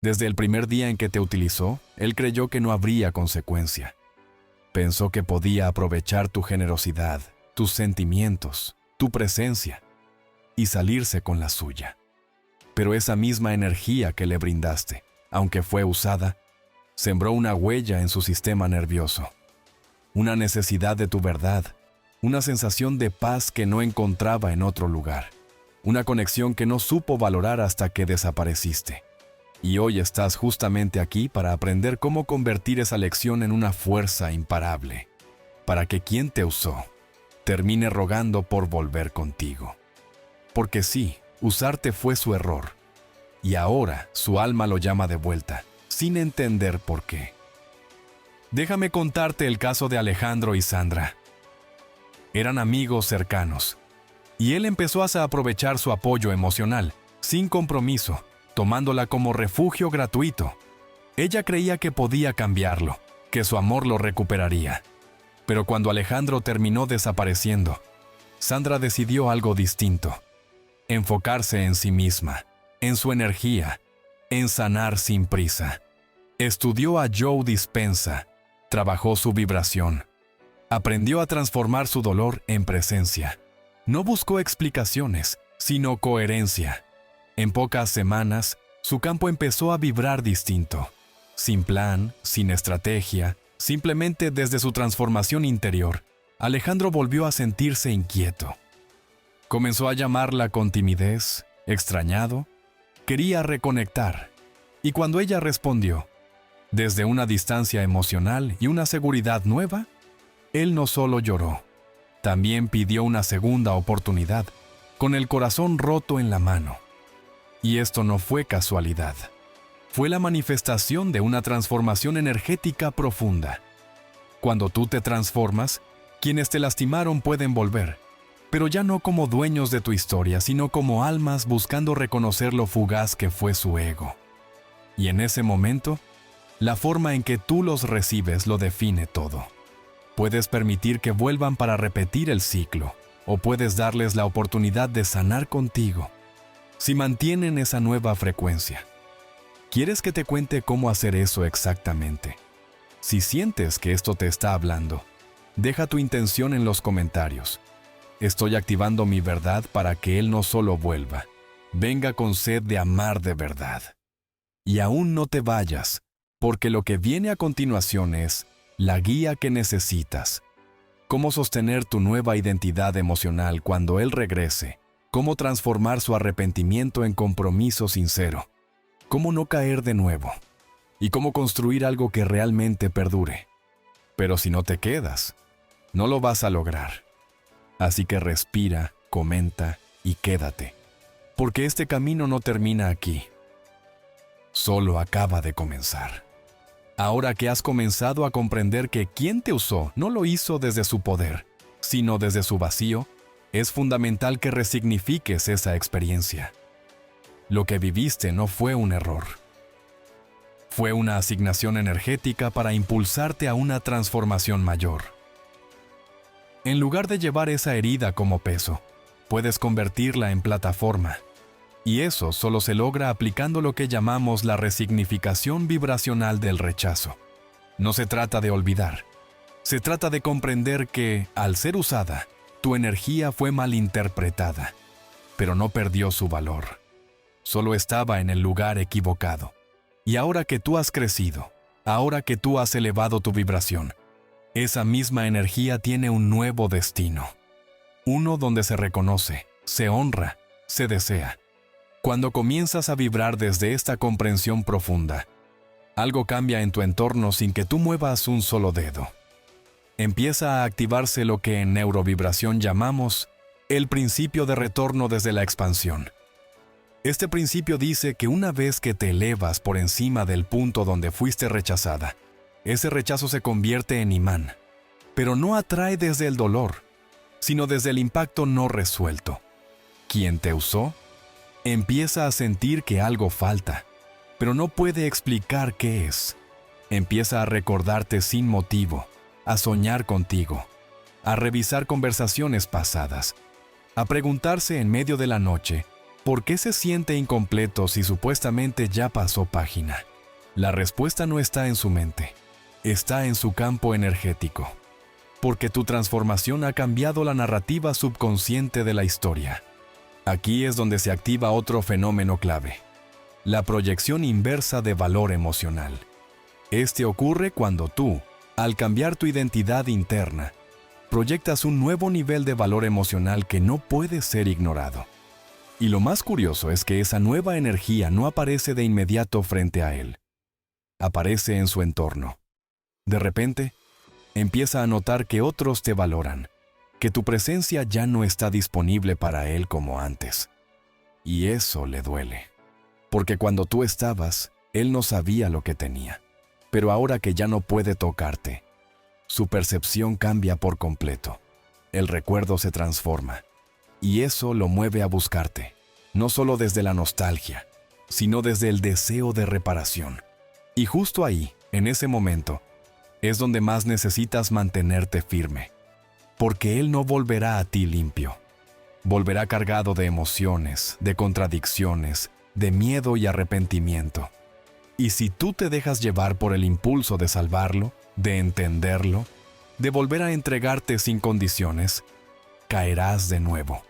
Desde el primer día en que te utilizó, él creyó que no habría consecuencia. Pensó que podía aprovechar tu generosidad, tus sentimientos, tu presencia, y salirse con la suya. Pero esa misma energía que le brindaste, aunque fue usada, sembró una huella en su sistema nervioso. Una necesidad de tu verdad, una sensación de paz que no encontraba en otro lugar, una conexión que no supo valorar hasta que desapareciste. Y hoy estás justamente aquí para aprender cómo convertir esa lección en una fuerza imparable, para que quien te usó termine rogando por volver contigo. Porque sí, usarte fue su error, y ahora su alma lo llama de vuelta, sin entender por qué. Déjame contarte el caso de Alejandro y Sandra. Eran amigos cercanos, y él empezó a aprovechar su apoyo emocional, sin compromiso, tomándola como refugio gratuito. Ella creía que podía cambiarlo, que su amor lo recuperaría. Pero cuando Alejandro terminó desapareciendo, Sandra decidió algo distinto: enfocarse en sí misma, en su energía, en sanar sin prisa. Estudió a Joe Dispenza, trabajó su vibración, aprendió a transformar su dolor en presencia. No buscó explicaciones, sino coherencia. En pocas semanas, su campo empezó a vibrar distinto, sin plan, sin estrategia, simplemente desde su transformación interior. Alejandro volvió a sentirse inquieto. Comenzó a llamarla con timidez, extrañado, quería reconectar. Y cuando ella respondió, desde una distancia emocional y una seguridad nueva, él no solo lloró, también pidió una segunda oportunidad, con el corazón roto en la mano. Y esto no fue casualidad. Fue la manifestación de una transformación energética profunda. Cuando tú te transformas, quienes te lastimaron pueden volver, pero ya no como dueños de tu historia, sino como almas buscando reconocer lo fugaz que fue su ego. Y en ese momento, la forma en que tú los recibes lo define todo. Puedes permitir que vuelvan para repetir el ciclo, o puedes darles la oportunidad de sanar contigo, si mantienen esa nueva frecuencia. ¿Quieres que te cuente cómo hacer eso exactamente? Si sientes que esto te está hablando, deja tu intención en los comentarios. Estoy activando mi verdad para que él no solo vuelva, venga con sed de amar de verdad. Y aún no te vayas, porque lo que viene a continuación es la guía que necesitas. Cómo sostener tu nueva identidad emocional cuando él regrese. Cómo transformar su arrepentimiento en compromiso sincero. Cómo no caer de nuevo. Y cómo construir algo que realmente perdure. Pero si no te quedas, no lo vas a lograr. Así que respira, comenta y quédate. Porque este camino no termina aquí. Solo acaba de comenzar. Ahora que has comenzado a comprender que quien te usó no lo hizo desde su poder, sino desde su vacío, es fundamental que resignifiques esa experiencia. Lo que viviste no fue un error. Fue una asignación energética para impulsarte a una transformación mayor. En lugar de llevar esa herida como peso, puedes convertirla en plataforma. Y eso solo se logra aplicando lo que llamamos la resignificación vibracional del rechazo. No se trata de olvidar. Se trata de comprender que, al ser usada, tu energía fue malinterpretada, pero no perdió su valor. Solo estaba en el lugar equivocado. Y ahora que tú has crecido, ahora que tú has elevado tu vibración, esa misma energía tiene un nuevo destino. Uno donde se reconoce, se honra, se desea. Cuando comienzas a vibrar desde esta comprensión profunda, algo cambia en tu entorno sin que tú muevas un solo dedo. Empieza a activarse lo que en neurovibración llamamos el principio de retorno desde la expansión. Este principio dice que una vez que te elevas por encima del punto donde fuiste rechazada, ese rechazo se convierte en imán, pero no atrae desde el dolor, sino desde el impacto no resuelto. Quien te usó empieza a sentir que algo falta, pero no puede explicar qué es. Empieza a recordarte sin motivo, a soñar contigo, a revisar conversaciones pasadas, a preguntarse en medio de la noche ¿Por qué se siente incompleto si supuestamente ya pasó página? La respuesta no está en su mente, está en su campo energético. Porque tu transformación ha cambiado la narrativa subconsciente de la historia. Aquí es donde se activa otro fenómeno clave: la proyección inversa de valor emocional. Este ocurre cuando tú, al cambiar tu identidad interna, proyectas un nuevo nivel de valor emocional que no puede ser ignorado. Y lo más curioso es que esa nueva energía no aparece de inmediato frente a él. Aparece en su entorno. De repente, empieza a notar que otros te valoran, que tu presencia ya no está disponible para él como antes. Y eso le duele. Porque cuando tú estabas, él no sabía lo que tenía. Pero ahora que ya no puede tocarte, su percepción cambia por completo. El recuerdo se transforma. Y eso lo mueve a buscarte, no solo desde la nostalgia, sino desde el deseo de reparación. Y justo ahí, en ese momento, es donde más necesitas mantenerte firme. Porque él no volverá a ti limpio. Volverá cargado de emociones, de contradicciones, de miedo y arrepentimiento. Y si tú te dejas llevar por el impulso de salvarlo, de entenderlo, de volver a entregarte sin condiciones, caerás de nuevo.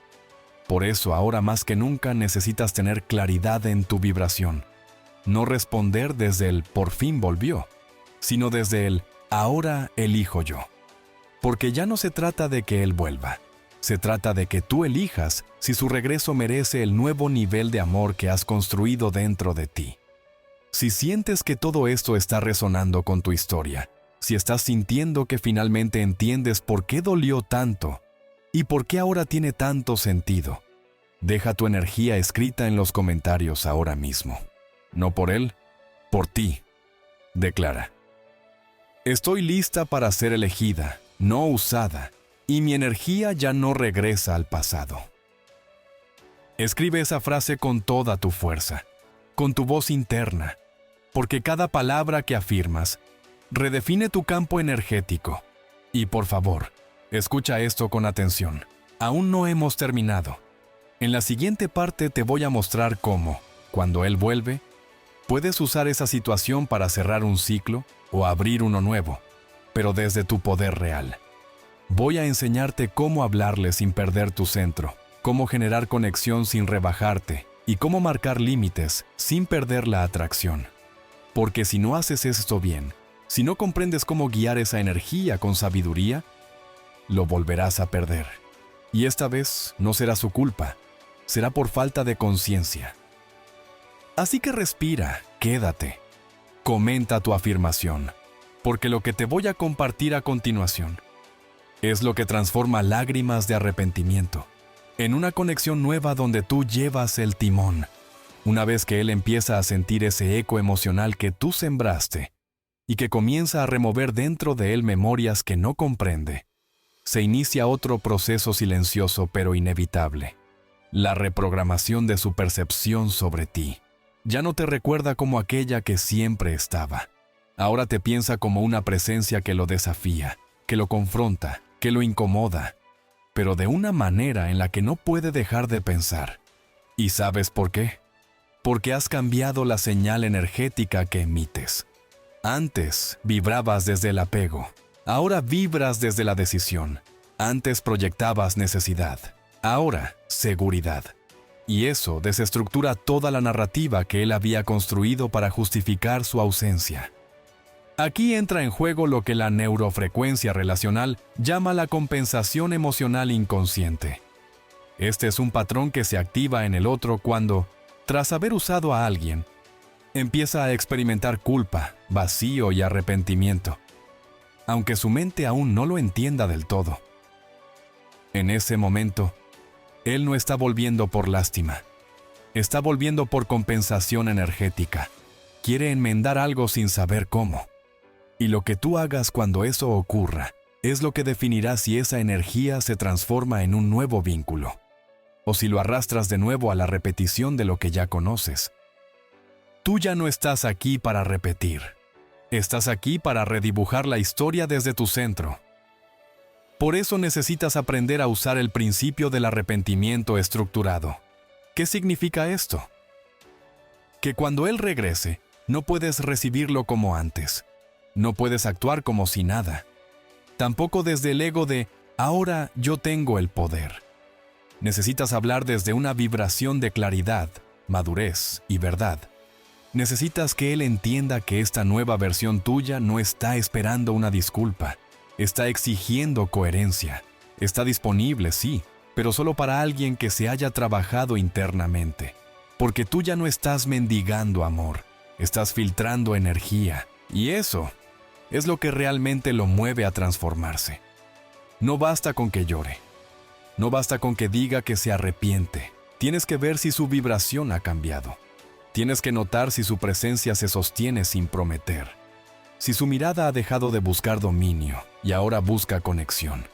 Por eso ahora más que nunca necesitas tener claridad en tu vibración. No responder desde el "por fin volvió", sino desde el "ahora elijo yo". Porque ya no se trata de que él vuelva. Se trata de que tú elijas si su regreso merece el nuevo nivel de amor que has construido dentro de ti. Si sientes que todo esto está resonando con tu historia, si estás sintiendo que finalmente entiendes por qué dolió tanto y por qué ahora tiene tanto sentido, deja tu energía escrita en los comentarios ahora mismo. No por él, por ti. Declara: estoy lista para ser elegida, no usada, y mi energía ya no regresa al pasado. Escribe esa frase con toda tu fuerza, con tu voz interna, porque cada palabra que afirmas redefine tu campo energético. Y por favor, escucha esto con atención. Aún no hemos terminado. En la siguiente parte te voy a mostrar cómo, cuando él vuelve, puedes usar esa situación para cerrar un ciclo o abrir uno nuevo, pero desde tu poder real. Voy a enseñarte cómo hablarle sin perder tu centro, cómo generar conexión sin rebajarte y cómo marcar límites sin perder la atracción. Porque si no haces esto bien, si no comprendes cómo guiar esa energía con sabiduría, lo volverás a perder. Y esta vez no será su culpa, será por falta de conciencia. Así que respira, quédate. Comenta tu afirmación, porque lo que te voy a compartir a continuación es lo que transforma lágrimas de arrepentimiento en una conexión nueva donde tú llevas el timón. Una vez que él empieza a sentir ese eco emocional que tú sembraste y que comienza a remover dentro de él memorias que no comprende, se inicia otro proceso silencioso pero inevitable: la reprogramación de su percepción sobre ti. Ya no te recuerda como aquella que siempre estaba. Ahora te piensa como una presencia que lo desafía, que lo confronta, que lo incomoda, pero de una manera en la que no puede dejar de pensar. ¿Y sabes por qué? Porque has cambiado la señal energética que emites. Antes vibrabas desde el apego, ahora vibras desde la decisión. Antes proyectabas necesidad, ahora seguridad. Y eso desestructura toda la narrativa que él había construido para justificar su ausencia. Aquí entra en juego lo que la neurofrecuencia relacional llama la compensación emocional inconsciente. Este es un patrón que se activa en el otro cuando, tras haber usado a alguien, empieza a experimentar culpa, vacío y arrepentimiento, aunque su mente aún no lo entienda del todo. En ese momento, él no está volviendo por lástima, está volviendo por compensación energética. Quiere enmendar algo sin saber cómo. Y lo que tú hagas cuando eso ocurra es lo que definirá si esa energía se transforma en un nuevo vínculo, o si lo arrastras de nuevo a la repetición de lo que ya conoces. Tú ya no estás aquí para repetir. Estás aquí para redibujar la historia desde tu centro. Por eso necesitas aprender a usar el principio del arrepentimiento estructurado. ¿Qué significa esto? Que cuando Él regrese, no puedes recibirlo como antes. No puedes actuar como si nada. Tampoco desde el ego de, ahora yo tengo el poder. Necesitas hablar desde una vibración de claridad, madurez y verdad. Necesitas que Él entienda que esta nueva versión tuya no está esperando una disculpa. Está exigiendo coherencia. Está disponible, sí, pero solo para alguien que se haya trabajado internamente. Porque tú ya no estás mendigando amor, estás filtrando energía. Y eso es lo que realmente lo mueve a transformarse. No basta con que llore. No basta con que diga que se arrepiente. Tienes que ver si su vibración ha cambiado. Tienes que notar si su presencia se sostiene sin prometer. Si su mirada ha dejado de buscar dominio y ahora busca conexión.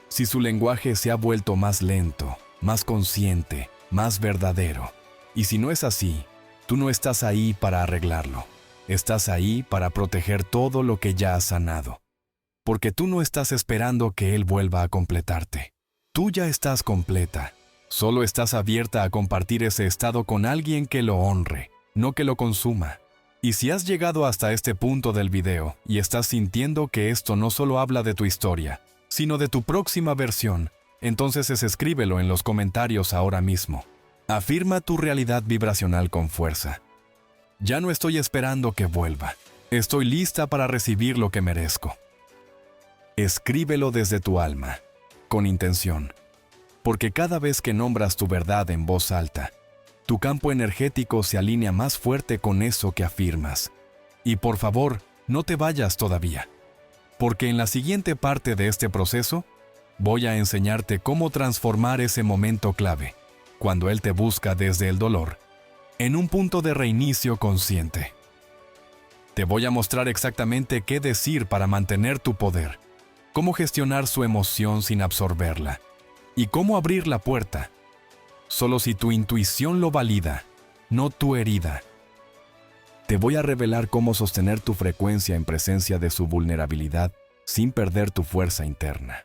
Si su lenguaje se ha vuelto más lento, más consciente, más verdadero. Y si no es así, tú no estás ahí para arreglarlo. Estás ahí para proteger todo lo que ya has sanado. Porque tú no estás esperando que Él vuelva a completarte. Tú ya estás completa. Solo estás abierta a compartir ese estado con alguien que lo honre, no que lo consuma. Y si has llegado hasta este punto del video y estás sintiendo que esto no solo habla de tu historia, sino de tu próxima versión, entonces escríbelo en los comentarios ahora mismo. Afirma tu realidad vibracional con fuerza. Ya no estoy esperando que vuelva. Estoy lista para recibir lo que merezco. Escríbelo desde tu alma, con intención. Porque cada vez que nombras tu verdad en voz alta, tu campo energético se alinea más fuerte con eso que afirmas. Y por favor, no te vayas todavía. Porque en la siguiente parte de este proceso, voy a enseñarte cómo transformar ese momento clave, cuando Él te busca desde el dolor, en un punto de reinicio consciente. Te voy a mostrar exactamente qué decir para mantener tu poder, cómo gestionar su emoción sin absorberla, y cómo abrir la puerta, solo si tu intuición lo valida, no tu herida. Te voy a revelar cómo sostener tu frecuencia en presencia de su vulnerabilidad sin perder tu fuerza interna.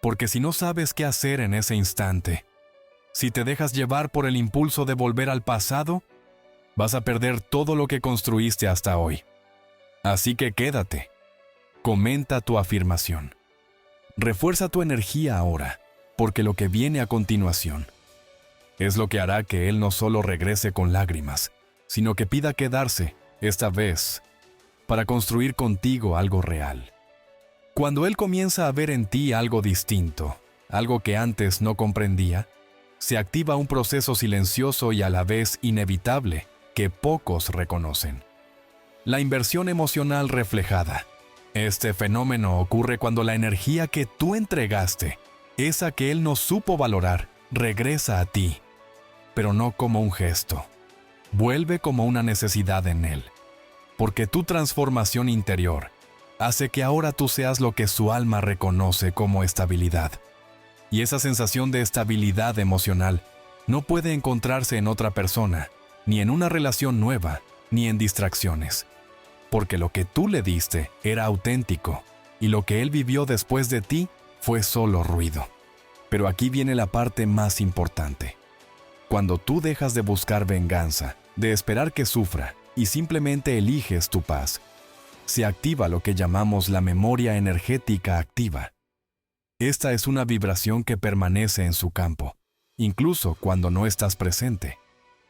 Porque si no sabes qué hacer en ese instante, si te dejas llevar por el impulso de volver al pasado, vas a perder todo lo que construiste hasta hoy. Así que quédate. Comenta tu afirmación. Refuerza tu energía ahora, porque lo que viene a continuación es lo que hará que Él no solo regrese con lágrimas, sino que pida quedarse, esta vez, para construir contigo algo real. Cuando Él comienza a ver en ti algo distinto, algo que antes no comprendía, se activa un proceso silencioso y a la vez inevitable que pocos reconocen. La inversión emocional reflejada. Este fenómeno ocurre cuando la energía que tú entregaste, esa que Él no supo valorar, regresa a ti, pero no como un gesto. Vuelve como una necesidad en Él, porque tu transformación interior hace que ahora tú seas lo que su alma reconoce como estabilidad. Y esa sensación de estabilidad emocional no puede encontrarse en otra persona, ni en una relación nueva, ni en distracciones. Porque lo que tú le diste era auténtico, y lo que Él vivió después de ti fue solo ruido. Pero aquí viene la parte más importante. Cuando tú dejas de buscar venganza, de esperar que sufra, y simplemente eliges tu paz, se activa lo que llamamos la memoria energética activa. Esta es una vibración que permanece en su campo, incluso cuando no estás presente.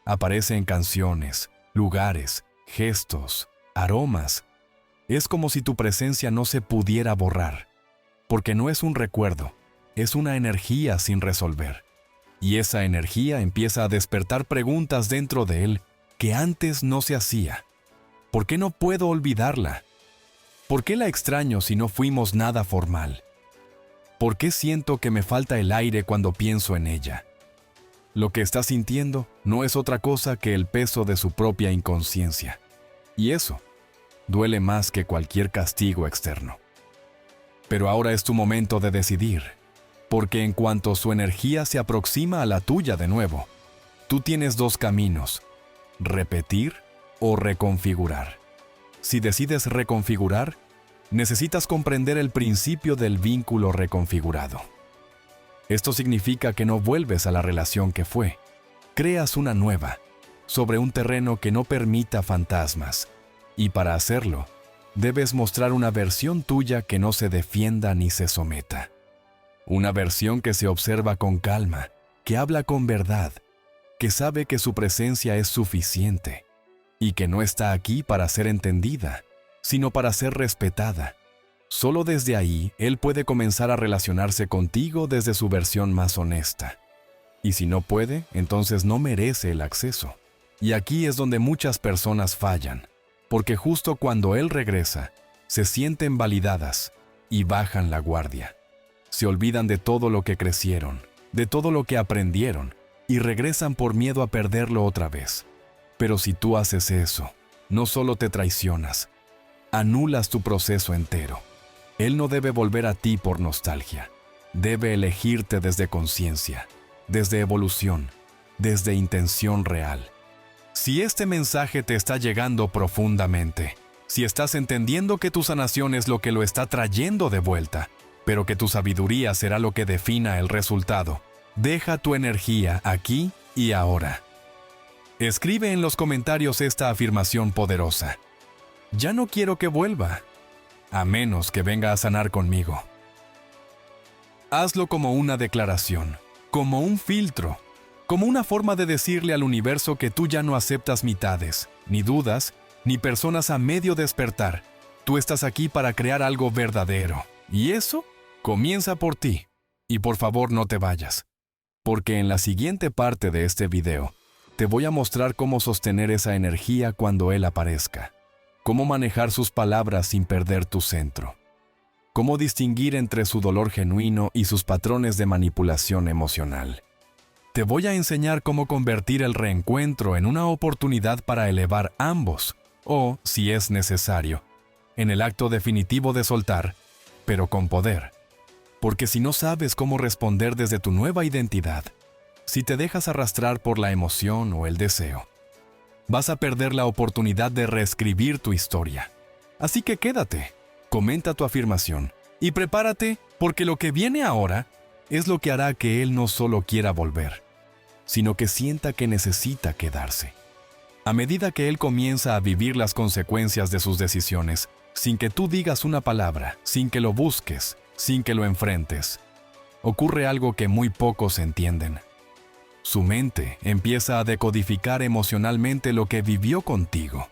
Aparece en canciones, lugares, gestos, aromas. Es como si tu presencia no se pudiera borrar, porque no es un recuerdo, es una energía sin resolver. Y esa energía empieza a despertar preguntas dentro de Él que antes no se hacía. ¿Por qué no puedo olvidarla? ¿Por qué la extraño si no fuimos nada formal? ¿Por qué siento que me falta el aire cuando pienso en ella? Lo que está sintiendo no es otra cosa que el peso de su propia inconsciencia. Y eso duele más que cualquier castigo externo. Pero ahora es tu momento de decidir, porque en cuanto su energía se aproxima a la tuya de nuevo, tú tienes dos caminos: repetir o reconfigurar. Si decides reconfigurar, necesitas comprender el principio del vínculo reconfigurado. Esto significa que no vuelves a la relación que fue, creas una nueva, sobre un terreno que no permita fantasmas. Y para hacerlo, debes mostrar una versión tuya que no se defienda ni se someta. Una versión que se observa con calma, que habla con verdad, que sabe que su presencia es suficiente y que no está aquí para ser entendida, sino para ser respetada. Solo desde ahí, él puede comenzar a relacionarse contigo desde su versión más honesta. Y si no puede, entonces no merece el acceso. Y aquí es donde muchas personas fallan, porque justo cuando él regresa, se sienten validadas y bajan la guardia. Se olvidan de todo lo que crecieron, de todo lo que aprendieron, y regresan por miedo a perderlo otra vez. Pero si tú haces eso, no solo te traicionas, anulas tu proceso entero. Él no debe volver a ti por nostalgia. Debe elegirte desde conciencia, desde evolución, desde intención real. Si este mensaje te está llegando profundamente, si estás entendiendo que tu sanación es lo que lo está trayendo de vuelta, pero que tu sabiduría será lo que defina el resultado, deja tu energía aquí y ahora. Escribe en los comentarios esta afirmación poderosa. Ya no quiero que vuelva, a menos que venga a sanar conmigo. Hazlo como una declaración, como un filtro, como una forma de decirle al universo que tú ya no aceptas mitades, ni dudas, ni personas a medio despertar. Tú estás aquí para crear algo verdadero. Y eso comienza por ti. Y por favor no te vayas, porque en la siguiente parte de este video, te voy a mostrar cómo sostener esa energía cuando él aparezca. Cómo manejar sus palabras sin perder tu centro. Cómo distinguir entre su dolor genuino y sus patrones de manipulación emocional. Te voy a enseñar cómo convertir el reencuentro en una oportunidad para elevar ambos, o, si es necesario, en el acto definitivo de soltar, pero con poder. Porque si no sabes cómo responder desde tu nueva identidad, si te dejas arrastrar por la emoción o el deseo, vas a perder la oportunidad de reescribir tu historia. Así que quédate, comenta tu afirmación y prepárate, porque lo que viene ahora es lo que hará que él no solo quiera volver, sino que sienta que necesita quedarse. A medida que él comienza a vivir las consecuencias de sus decisiones, sin que tú digas una palabra, sin que lo busques, sin que lo enfrentes, ocurre algo que muy pocos entienden. Su mente empieza a decodificar emocionalmente lo que vivió contigo.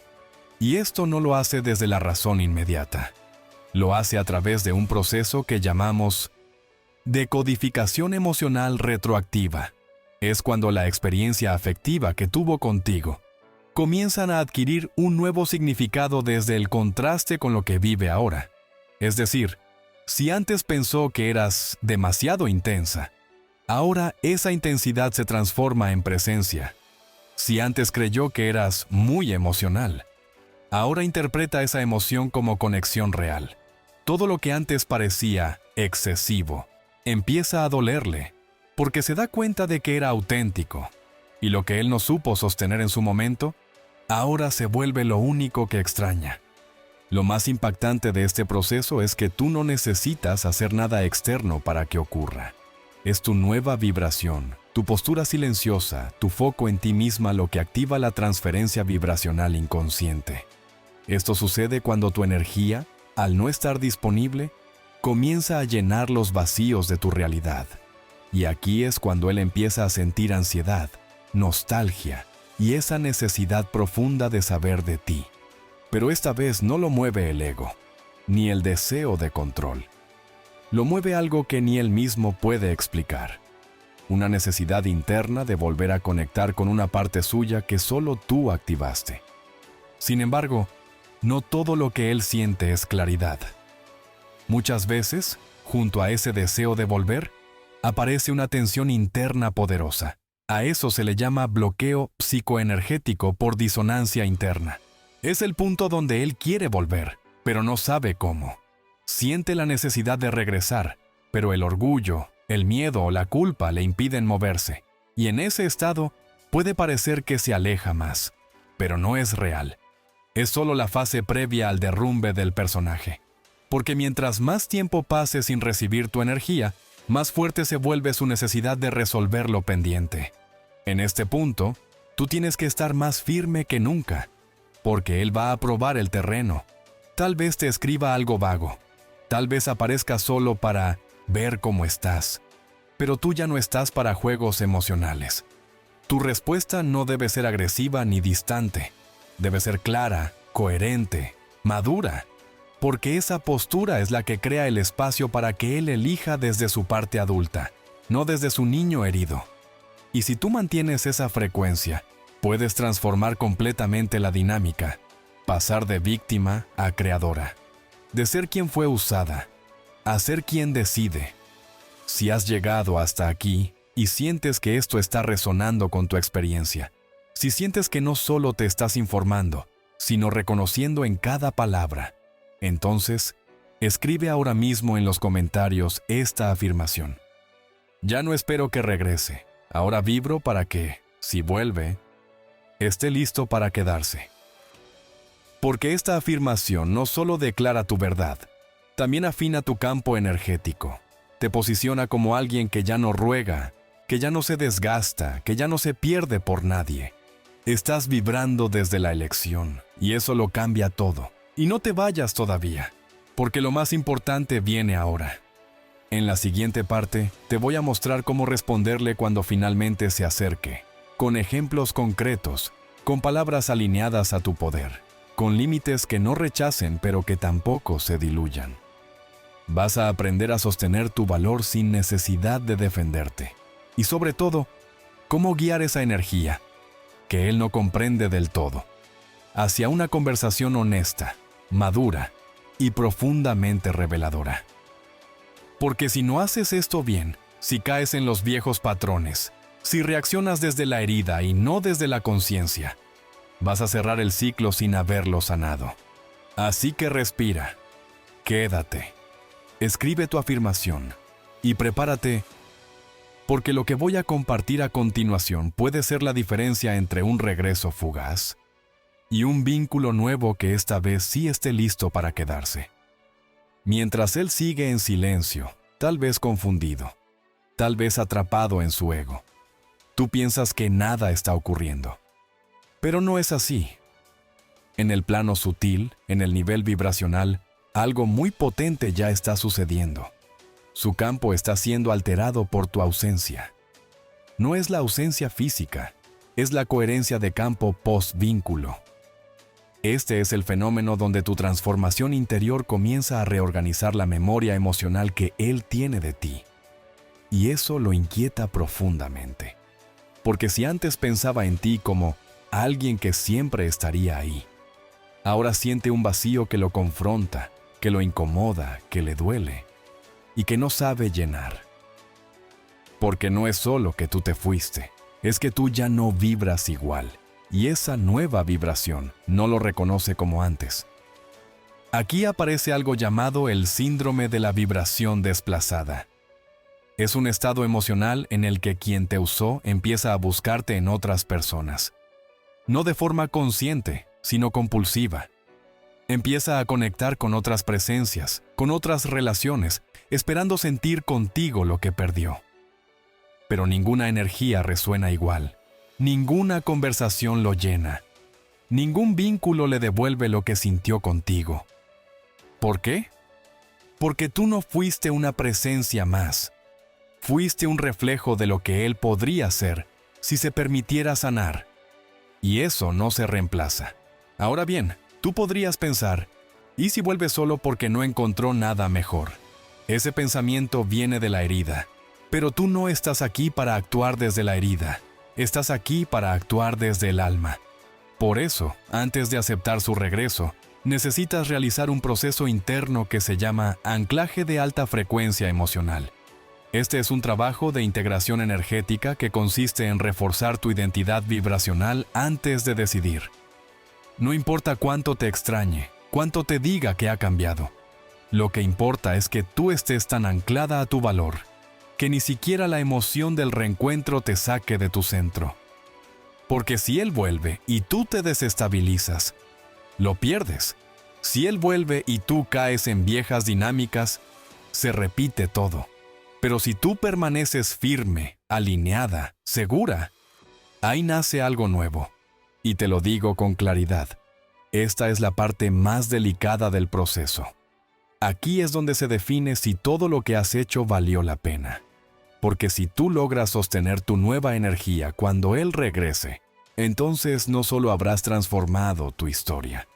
Y esto no lo hace desde la razón inmediata. Lo hace a través de un proceso que llamamos decodificación emocional retroactiva. Es cuando la experiencia afectiva que tuvo contigo comienzan a adquirir un nuevo significado desde el contraste con lo que vive ahora. Es decir, si antes pensó que eras demasiado intensa, ahora esa intensidad se transforma en presencia. Si antes creyó que eras muy emocional, ahora interpreta esa emoción como conexión real. Todo lo que antes parecía excesivo empieza a dolerle, porque se da cuenta de que era auténtico, y lo que él no supo sostener en su momento, ahora se vuelve lo único que extraña. Lo más impactante de este proceso es que tú no necesitas hacer nada externo para que ocurra. Es tu nueva vibración, tu postura silenciosa, tu foco en ti misma lo que activa la transferencia vibracional inconsciente. Esto sucede cuando tu energía, al no estar disponible, comienza a llenar los vacíos de tu realidad. Y aquí es cuando él empieza a sentir ansiedad, nostalgia y esa necesidad profunda de saber de ti. Pero esta vez no lo mueve el ego, ni el deseo de control. Lo mueve algo que ni él mismo puede explicar. Una necesidad interna de volver a conectar con una parte suya que solo tú activaste. Sin embargo, no todo lo que él siente es claridad. Muchas veces, junto a ese deseo de volver, aparece una tensión interna poderosa. A eso se le llama bloqueo psicoenergético por disonancia interna. Es el punto donde él quiere volver, pero no sabe cómo. Siente la necesidad de regresar, pero el orgullo, el miedo o la culpa le impiden moverse. Y en ese estado puede parecer que se aleja más, pero no es real. Es solo la fase previa al derrumbe del personaje. Porque mientras más tiempo pase sin recibir tu energía, más fuerte se vuelve su necesidad de resolver lo pendiente. En este punto, tú tienes que estar más firme que nunca, porque Él va a probar el terreno. Tal vez te escriba algo vago, tal vez aparezca solo para ver cómo estás, pero tú ya no estás para juegos emocionales. Tu respuesta no debe ser agresiva ni distante, debe ser clara, coherente, madura, porque esa postura es la que crea el espacio para que Él elija desde su parte adulta, no desde su niño herido. Y si tú mantienes esa frecuencia, puedes transformar completamente la dinámica, pasar de víctima a creadora, de ser quien fue usada, a ser quien decide. Si has llegado hasta aquí y sientes que esto está resonando con tu experiencia, si sientes que no solo te estás informando, sino reconociendo en cada palabra, entonces, escribe ahora mismo en los comentarios esta afirmación. Ya no espero que regrese, ahora vibro para que, si vuelve, esté listo para quedarse. Porque esta afirmación no solo declara tu verdad, también afina tu campo energético. Te posiciona como alguien que ya no ruega, que ya no se desgasta, que ya no se pierde por nadie. Estás vibrando desde la elección, y eso lo cambia todo. Y no te vayas todavía, porque lo más importante viene ahora. En la siguiente parte, te voy a mostrar cómo responderle cuando finalmente se acerque, con ejemplos concretos, con palabras alineadas a tu poder, con límites que no rechacen pero que tampoco se diluyan. Vas a aprender a sostener tu valor sin necesidad de defenderte. Y sobre todo, cómo guiar esa energía, que Él no comprende del todo, hacia una conversación honesta, madura y profundamente reveladora. Porque si no haces esto bien, si caes en los viejos patrones, si reaccionas desde la herida y no desde la conciencia, vas a cerrar el ciclo sin haberlo sanado. Así que respira, quédate, escribe tu afirmación y prepárate, porque lo que voy a compartir a continuación puede ser la diferencia entre un regreso fugaz y un vínculo nuevo que esta vez sí esté listo para quedarse. Mientras él sigue en silencio, tal vez confundido, tal vez atrapado en su ego, tú piensas que nada está ocurriendo. Pero no es así. En el plano sutil, en el nivel vibracional, algo muy potente ya está sucediendo. Su campo está siendo alterado por tu ausencia. No es la ausencia física, es la coherencia de campo post-vínculo. Este es el fenómeno donde tu transformación interior comienza a reorganizar la memoria emocional que Él tiene de ti. Y eso lo inquieta profundamente. Porque si antes pensaba en ti como alguien que siempre estaría ahí, ahora siente un vacío que lo confronta, que lo incomoda, que le duele y que no sabe llenar. Porque no es solo que tú te fuiste, es que tú ya no vibras igual. Y esa nueva vibración no lo reconoce como antes. Aquí aparece algo llamado el síndrome de la vibración desplazada. Es un estado emocional en el que quien te usó empieza a buscarte en otras personas. No de forma consciente, sino compulsiva. Empieza a conectar con otras presencias, con otras relaciones, esperando sentir contigo lo que perdió. Pero ninguna energía resuena igual. Ninguna conversación lo llena. Ningún vínculo le devuelve lo que sintió contigo. ¿Por qué? Porque tú no fuiste una presencia más. Fuiste un reflejo de lo que él podría ser si se permitiera sanar. Y eso no se reemplaza. Ahora bien, tú podrías pensar, ¿y si vuelve solo porque no encontró nada mejor? Ese pensamiento viene de la herida. Pero tú no estás aquí para actuar desde la herida. Estás aquí para actuar desde el alma. Por eso, antes de aceptar su regreso, necesitas realizar un proceso interno que se llama anclaje de alta frecuencia emocional. Este es un trabajo de integración energética que consiste en reforzar tu identidad vibracional antes de decidir. No importa cuánto te extrañe, cuánto te diga que ha cambiado. Lo que importa es que tú estés tan anclada a tu valor, que ni siquiera la emoción del reencuentro te saque de tu centro. Porque si él vuelve y tú te desestabilizas, lo pierdes. Si él vuelve y tú caes en viejas dinámicas, se repite todo. Pero si tú permaneces firme, alineada, segura, Ahí nace algo nuevo. Y te lo digo con claridad. Esta es la parte más delicada del proceso. Aquí es donde se define si todo lo que has hecho valió la pena. Porque si tú logras sostener tu nueva energía cuando Él regrese, entonces no solo habrás transformado tu historia,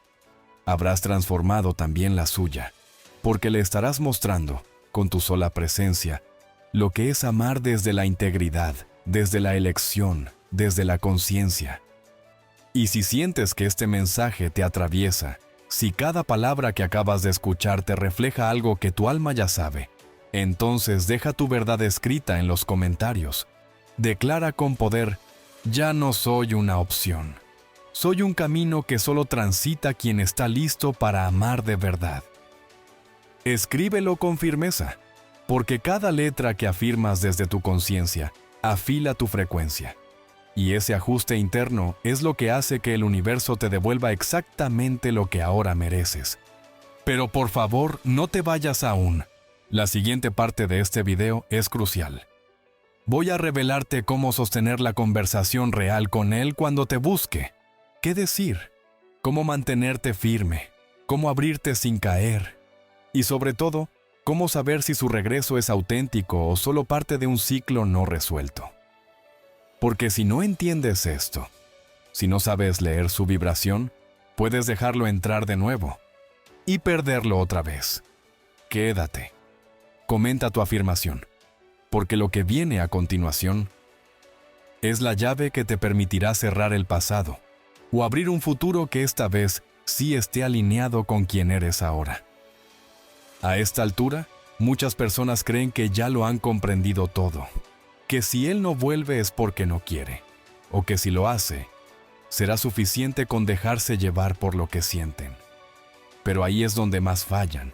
habrás transformado también la suya, porque le estarás mostrando, con tu sola presencia, lo que es amar desde la integridad, desde la elección, desde la conciencia. Y si sientes que este mensaje te atraviesa, si cada palabra que acabas de escuchar te refleja algo que tu alma ya sabe, entonces deja tu verdad escrita en los comentarios. Declara con poder: ya no soy una opción. Soy un camino que solo transita quien está listo para amar de verdad. Escríbelo con firmeza, porque cada letra que afirmas desde tu conciencia afila tu frecuencia. Y ese ajuste interno es lo que hace que el universo te devuelva exactamente lo que ahora mereces. Pero por favor, no te vayas aún. La siguiente parte de este video es crucial. Voy a revelarte cómo sostener la conversación real con Él cuando te busque. ¿Qué decir? Cómo mantenerte firme, cómo abrirte sin caer. Y sobre todo, cómo saber si su regreso es auténtico o solo parte de un ciclo no resuelto. Porque si no entiendes esto, si no sabes leer su vibración, puedes dejarlo entrar de nuevo y perderlo otra vez. Quédate. Comenta tu afirmación, porque lo que viene a continuación es la llave que te permitirá cerrar el pasado o abrir un futuro que esta vez sí esté alineado con quien eres ahora. A esta altura, muchas personas creen que ya lo han comprendido todo, que si Él no vuelve es porque no quiere, o que si lo hace, será suficiente con dejarse llevar por lo que sienten. Pero ahí es donde más fallan.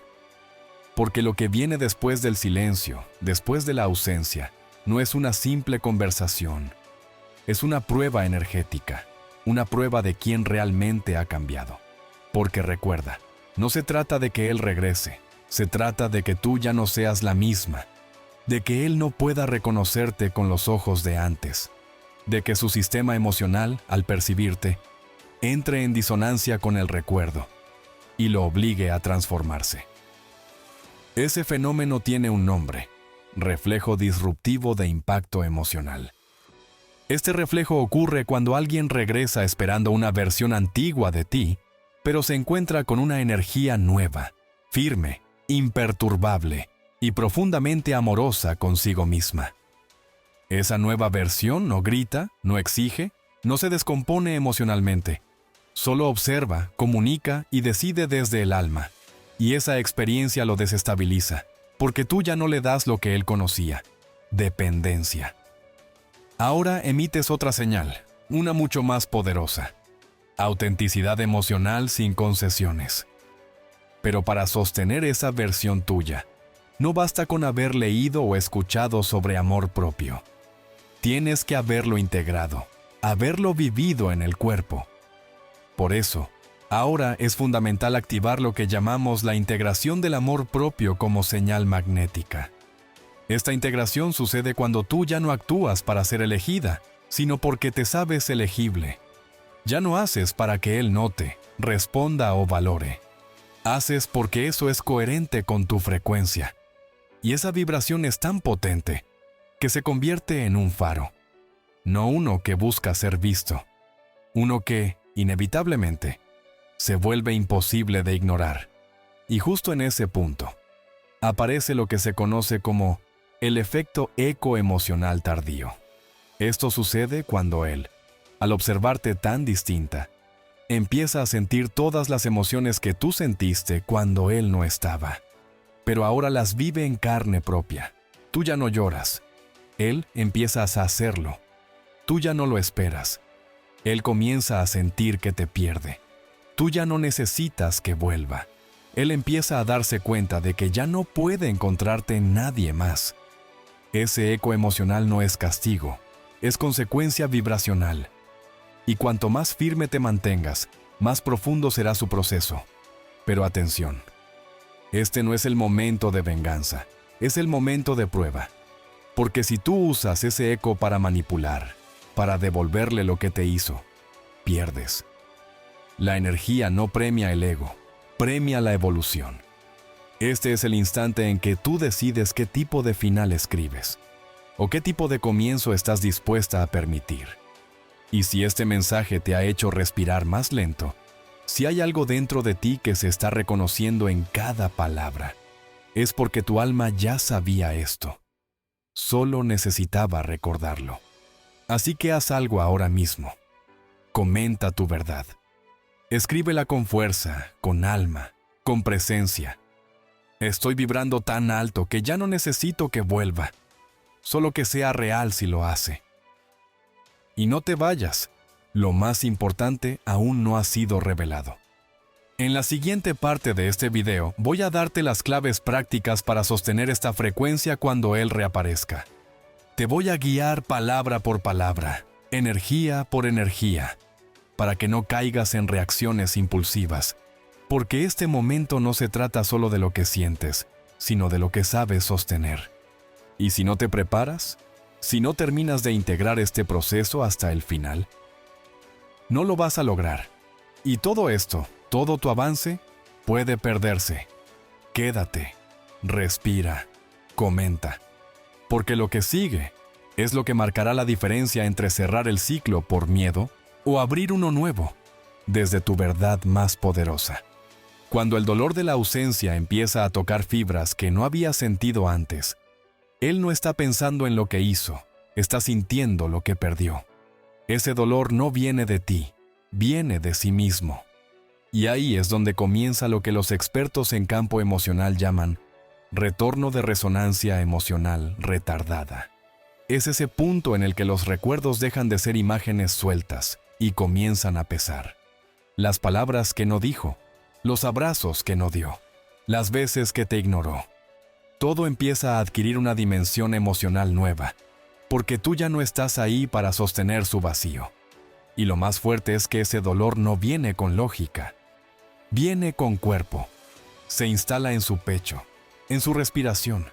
Porque lo que viene después del silencio, después de la ausencia, no es una simple conversación. Es una prueba energética, una prueba de quién realmente ha cambiado. Porque recuerda, no se trata de que Él regrese, se trata de que tú ya no seas la misma, de que Él no pueda reconocerte con los ojos de antes, de que su sistema emocional, al percibirte, entre en disonancia con el recuerdo y lo obligue a transformarse. Ese fenómeno tiene un nombre: reflejo disruptivo de impacto emocional. Este reflejo ocurre cuando alguien regresa esperando una versión antigua de ti, pero se encuentra con una energía nueva, firme, imperturbable y profundamente amorosa consigo misma. Esa nueva versión no grita, no exige, no se descompone emocionalmente. Solo observa, comunica y decide desde el alma. Y esa experiencia lo desestabiliza, porque tú ya no le das lo que él conocía: dependencia. Ahora emites otra señal, una mucho más poderosa: autenticidad emocional sin concesiones. Pero para sostener esa versión tuya, no basta con haber leído o escuchado sobre amor propio. Tienes que haberlo integrado, haberlo vivido en el cuerpo. Por eso, ahora es fundamental activar lo que llamamos la integración del amor propio como señal magnética. Esta integración sucede cuando tú ya no actúas para ser elegida, sino porque te sabes elegible. Ya no haces para que Él note, responda o valore. Haces porque eso es coherente con tu frecuencia. Y esa vibración es tan potente que se convierte en un faro. No uno que busca ser visto. Uno que, inevitablemente, se vuelve imposible de ignorar. Y justo en ese punto, aparece lo que se conoce como el efecto eco emocional tardío. Esto sucede cuando Él, al observarte tan distinta, empieza a sentir todas las emociones que tú sentiste cuando Él no estaba. Pero ahora las vive en carne propia. Tú ya no lloras. Él empieza a hacerlo. Tú ya no lo esperas. Él comienza a sentir que te pierde. Tú ya no necesitas que vuelva. Él empieza a darse cuenta de que ya no puede encontrarte en nadie más. Ese eco emocional no es castigo, es consecuencia vibracional. Y cuanto más firme te mantengas, más profundo será su proceso. Pero atención. Este no es el momento de venganza, es el momento de prueba. Porque si tú usas ese eco para manipular, para devolverle lo que te hizo, pierdes. La energía no premia el ego, premia la evolución. Este es el instante en que tú decides qué tipo de final escribes, o qué tipo de comienzo estás dispuesta a permitir. Y si este mensaje te ha hecho respirar más lento, si hay algo dentro de ti que se está reconociendo en cada palabra, es porque tu alma ya sabía esto. Solo necesitaba recordarlo. Así que haz algo ahora mismo. Comenta tu verdad. Escríbela con fuerza, con alma, con presencia. Estoy vibrando tan alto que ya no necesito que vuelva, solo que sea real si lo hace. Y no te vayas, lo más importante aún no ha sido revelado. En la siguiente parte de este video voy a darte las claves prácticas para sostener esta frecuencia cuando él reaparezca. Te voy a guiar palabra por palabra, energía por energía, para que no caigas en reacciones impulsivas, porque este momento no se trata solo de lo que sientes, sino de lo que sabes sostener. Y si no te preparas, si no terminas de integrar este proceso hasta el final, no lo vas a lograr. Y todo esto, todo tu avance, puede perderse. Quédate, respira, comenta. Porque lo que sigue es lo que marcará la diferencia entre cerrar el ciclo por miedo o abrir uno nuevo, desde tu verdad más poderosa. Cuando el dolor de la ausencia empieza a tocar fibras que no había sentido antes, él no está pensando en lo que hizo, está sintiendo lo que perdió. Ese dolor no viene de ti, viene de sí mismo. Y ahí es donde comienza lo que los expertos en campo emocional llaman retorno de resonancia emocional retardada. Es ese punto en el que los recuerdos dejan de ser imágenes sueltas y comienzan a pesar. Las palabras que no dijo, los abrazos que no dio, las veces que te ignoró. Todo empieza a adquirir una dimensión emocional nueva, porque tú ya no estás ahí para sostener su vacío. Y lo más fuerte es que ese dolor no viene con lógica. Viene con cuerpo. Se instala en su pecho, en su respiración,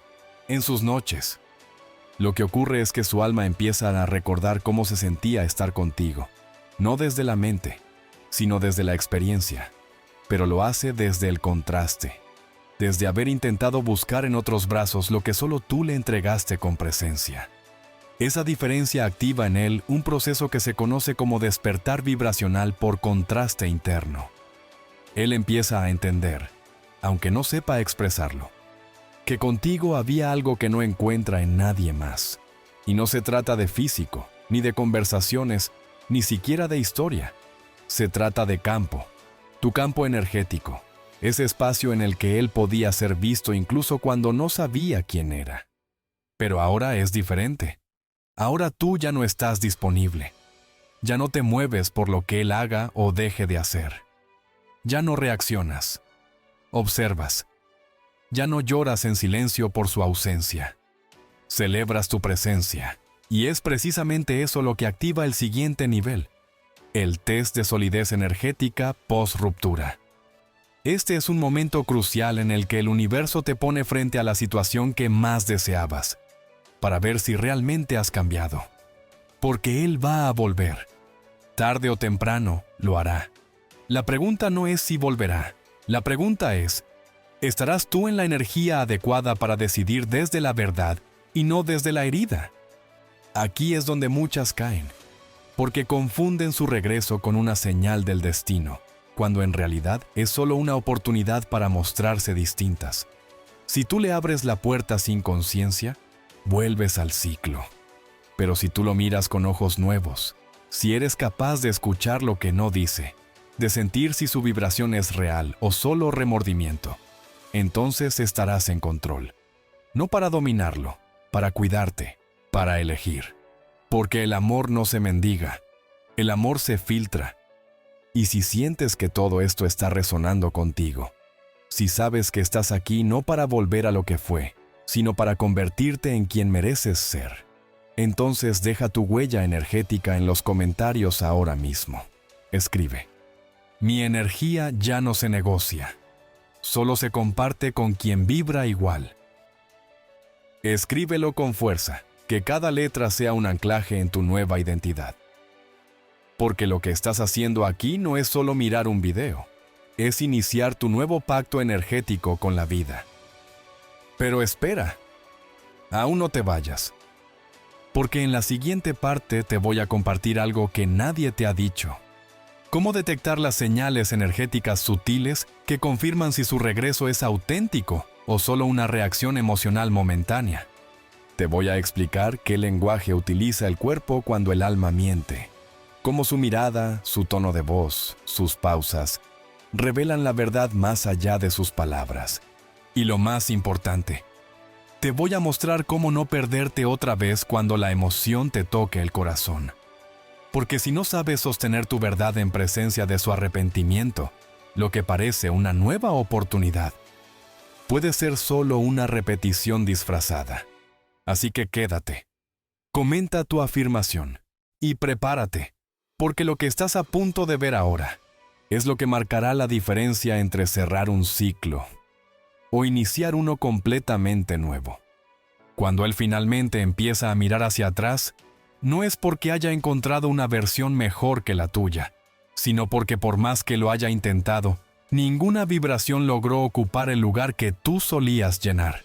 en sus noches. Lo que ocurre es que su alma empieza a recordar cómo se sentía estar contigo, no desde la mente, sino desde la experiencia, pero lo hace desde el contraste, desde haber intentado buscar en otros brazos lo que solo tú le entregaste con presencia. Esa diferencia activa en él un proceso que se conoce como despertar vibracional por contraste interno. Él empieza a entender, aunque no sepa expresarlo, que contigo había algo que no encuentra en nadie más. Y no se trata de físico, ni de conversaciones, ni siquiera de historia. Se trata de campo, tu campo energético, ese espacio en el que él podía ser visto incluso cuando no sabía quién era. Pero ahora es diferente. Ahora tú ya no estás disponible. Ya no te mueves por lo que él haga o deje de hacer. Ya no reaccionas. Observas. Ya no lloras en silencio por su ausencia. Celebras tu presencia. Y es precisamente eso lo que activa el siguiente nivel, el test de solidez energética post-ruptura. Este es un momento crucial en el que el universo te pone frente a la situación que más deseabas, para ver si realmente has cambiado. Porque él va a volver. Tarde o temprano, lo hará. La pregunta no es si volverá. La pregunta es, ¿estarás tú en la energía adecuada para decidir desde la verdad y no desde la herida? Aquí es donde muchas caen, porque confunden su regreso con una señal del destino, cuando en realidad es solo una oportunidad para mostrarse distintas. Si tú le abres la puerta sin conciencia, vuelves al ciclo. Pero si tú lo miras con ojos nuevos, si eres capaz de escuchar lo que no dice, de sentir si su vibración es real o solo remordimiento, entonces estarás en control. No para dominarlo, para cuidarte, para elegir. Porque el amor no se mendiga, el amor se filtra. Y si sientes que todo esto está resonando contigo, si sabes que estás aquí no para volver a lo que fue, sino para convertirte en quien mereces ser, entonces deja tu huella energética en los comentarios ahora mismo. Escribe: mi energía ya no se negocia, solo se comparte con quien vibra igual. Escríbelo con fuerza, que cada letra sea un anclaje en tu nueva identidad. Porque lo que estás haciendo aquí no es solo mirar un video, es iniciar tu nuevo pacto energético con la vida. Pero espera, aún no te vayas, porque en la siguiente parte te voy a compartir algo que nadie te ha dicho. Cómo detectar las señales energéticas sutiles que confirman si su regreso es auténtico o solo una reacción emocional momentánea. Te voy a explicar qué lenguaje utiliza el cuerpo cuando el alma miente. Cómo su mirada, su tono de voz, sus pausas, revelan la verdad más allá de sus palabras. Y lo más importante, te voy a mostrar cómo no perderte otra vez cuando la emoción te toque el corazón. Porque si no sabes sostener tu verdad en presencia de su arrepentimiento, lo que parece una nueva oportunidad, puede ser solo una repetición disfrazada. Así que quédate, comenta tu afirmación y prepárate, porque lo que estás a punto de ver ahora es lo que marcará la diferencia entre cerrar un ciclo o iniciar uno completamente nuevo. Cuando él finalmente empieza a mirar hacia atrás, no es porque haya encontrado una versión mejor que la tuya, sino porque por más que lo haya intentado, ninguna vibración logró ocupar el lugar que tú solías llenar.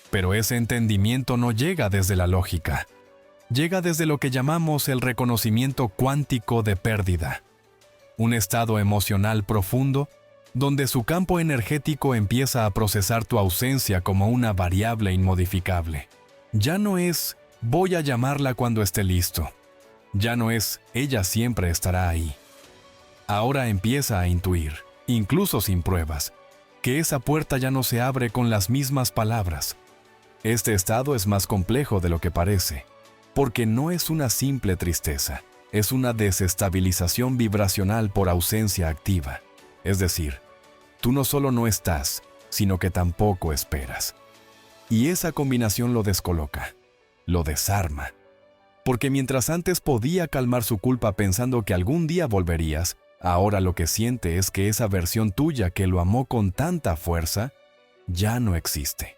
Pero ese entendimiento no llega desde la lógica, llega desde lo que llamamos el reconocimiento cuántico de pérdida, un estado emocional profundo donde su campo energético empieza a procesar tu ausencia como una variable inmodificable. Ya no es voy a llamarla cuando esté listo. Ya no es ella siempre estará ahí. Ahora empieza a intuir, incluso sin pruebas, que esa puerta ya no se abre con las mismas palabras. Este estado es más complejo de lo que parece, porque no es una simple tristeza, es una desestabilización vibracional por ausencia activa. Es decir, tú no solo no estás, sino que tampoco esperas. Y esa combinación lo descoloca, lo desarma. Porque mientras antes podía calmar su culpa pensando que algún día volverías, ahora lo que siente es que esa versión tuya que lo amó con tanta fuerza, ya no existe.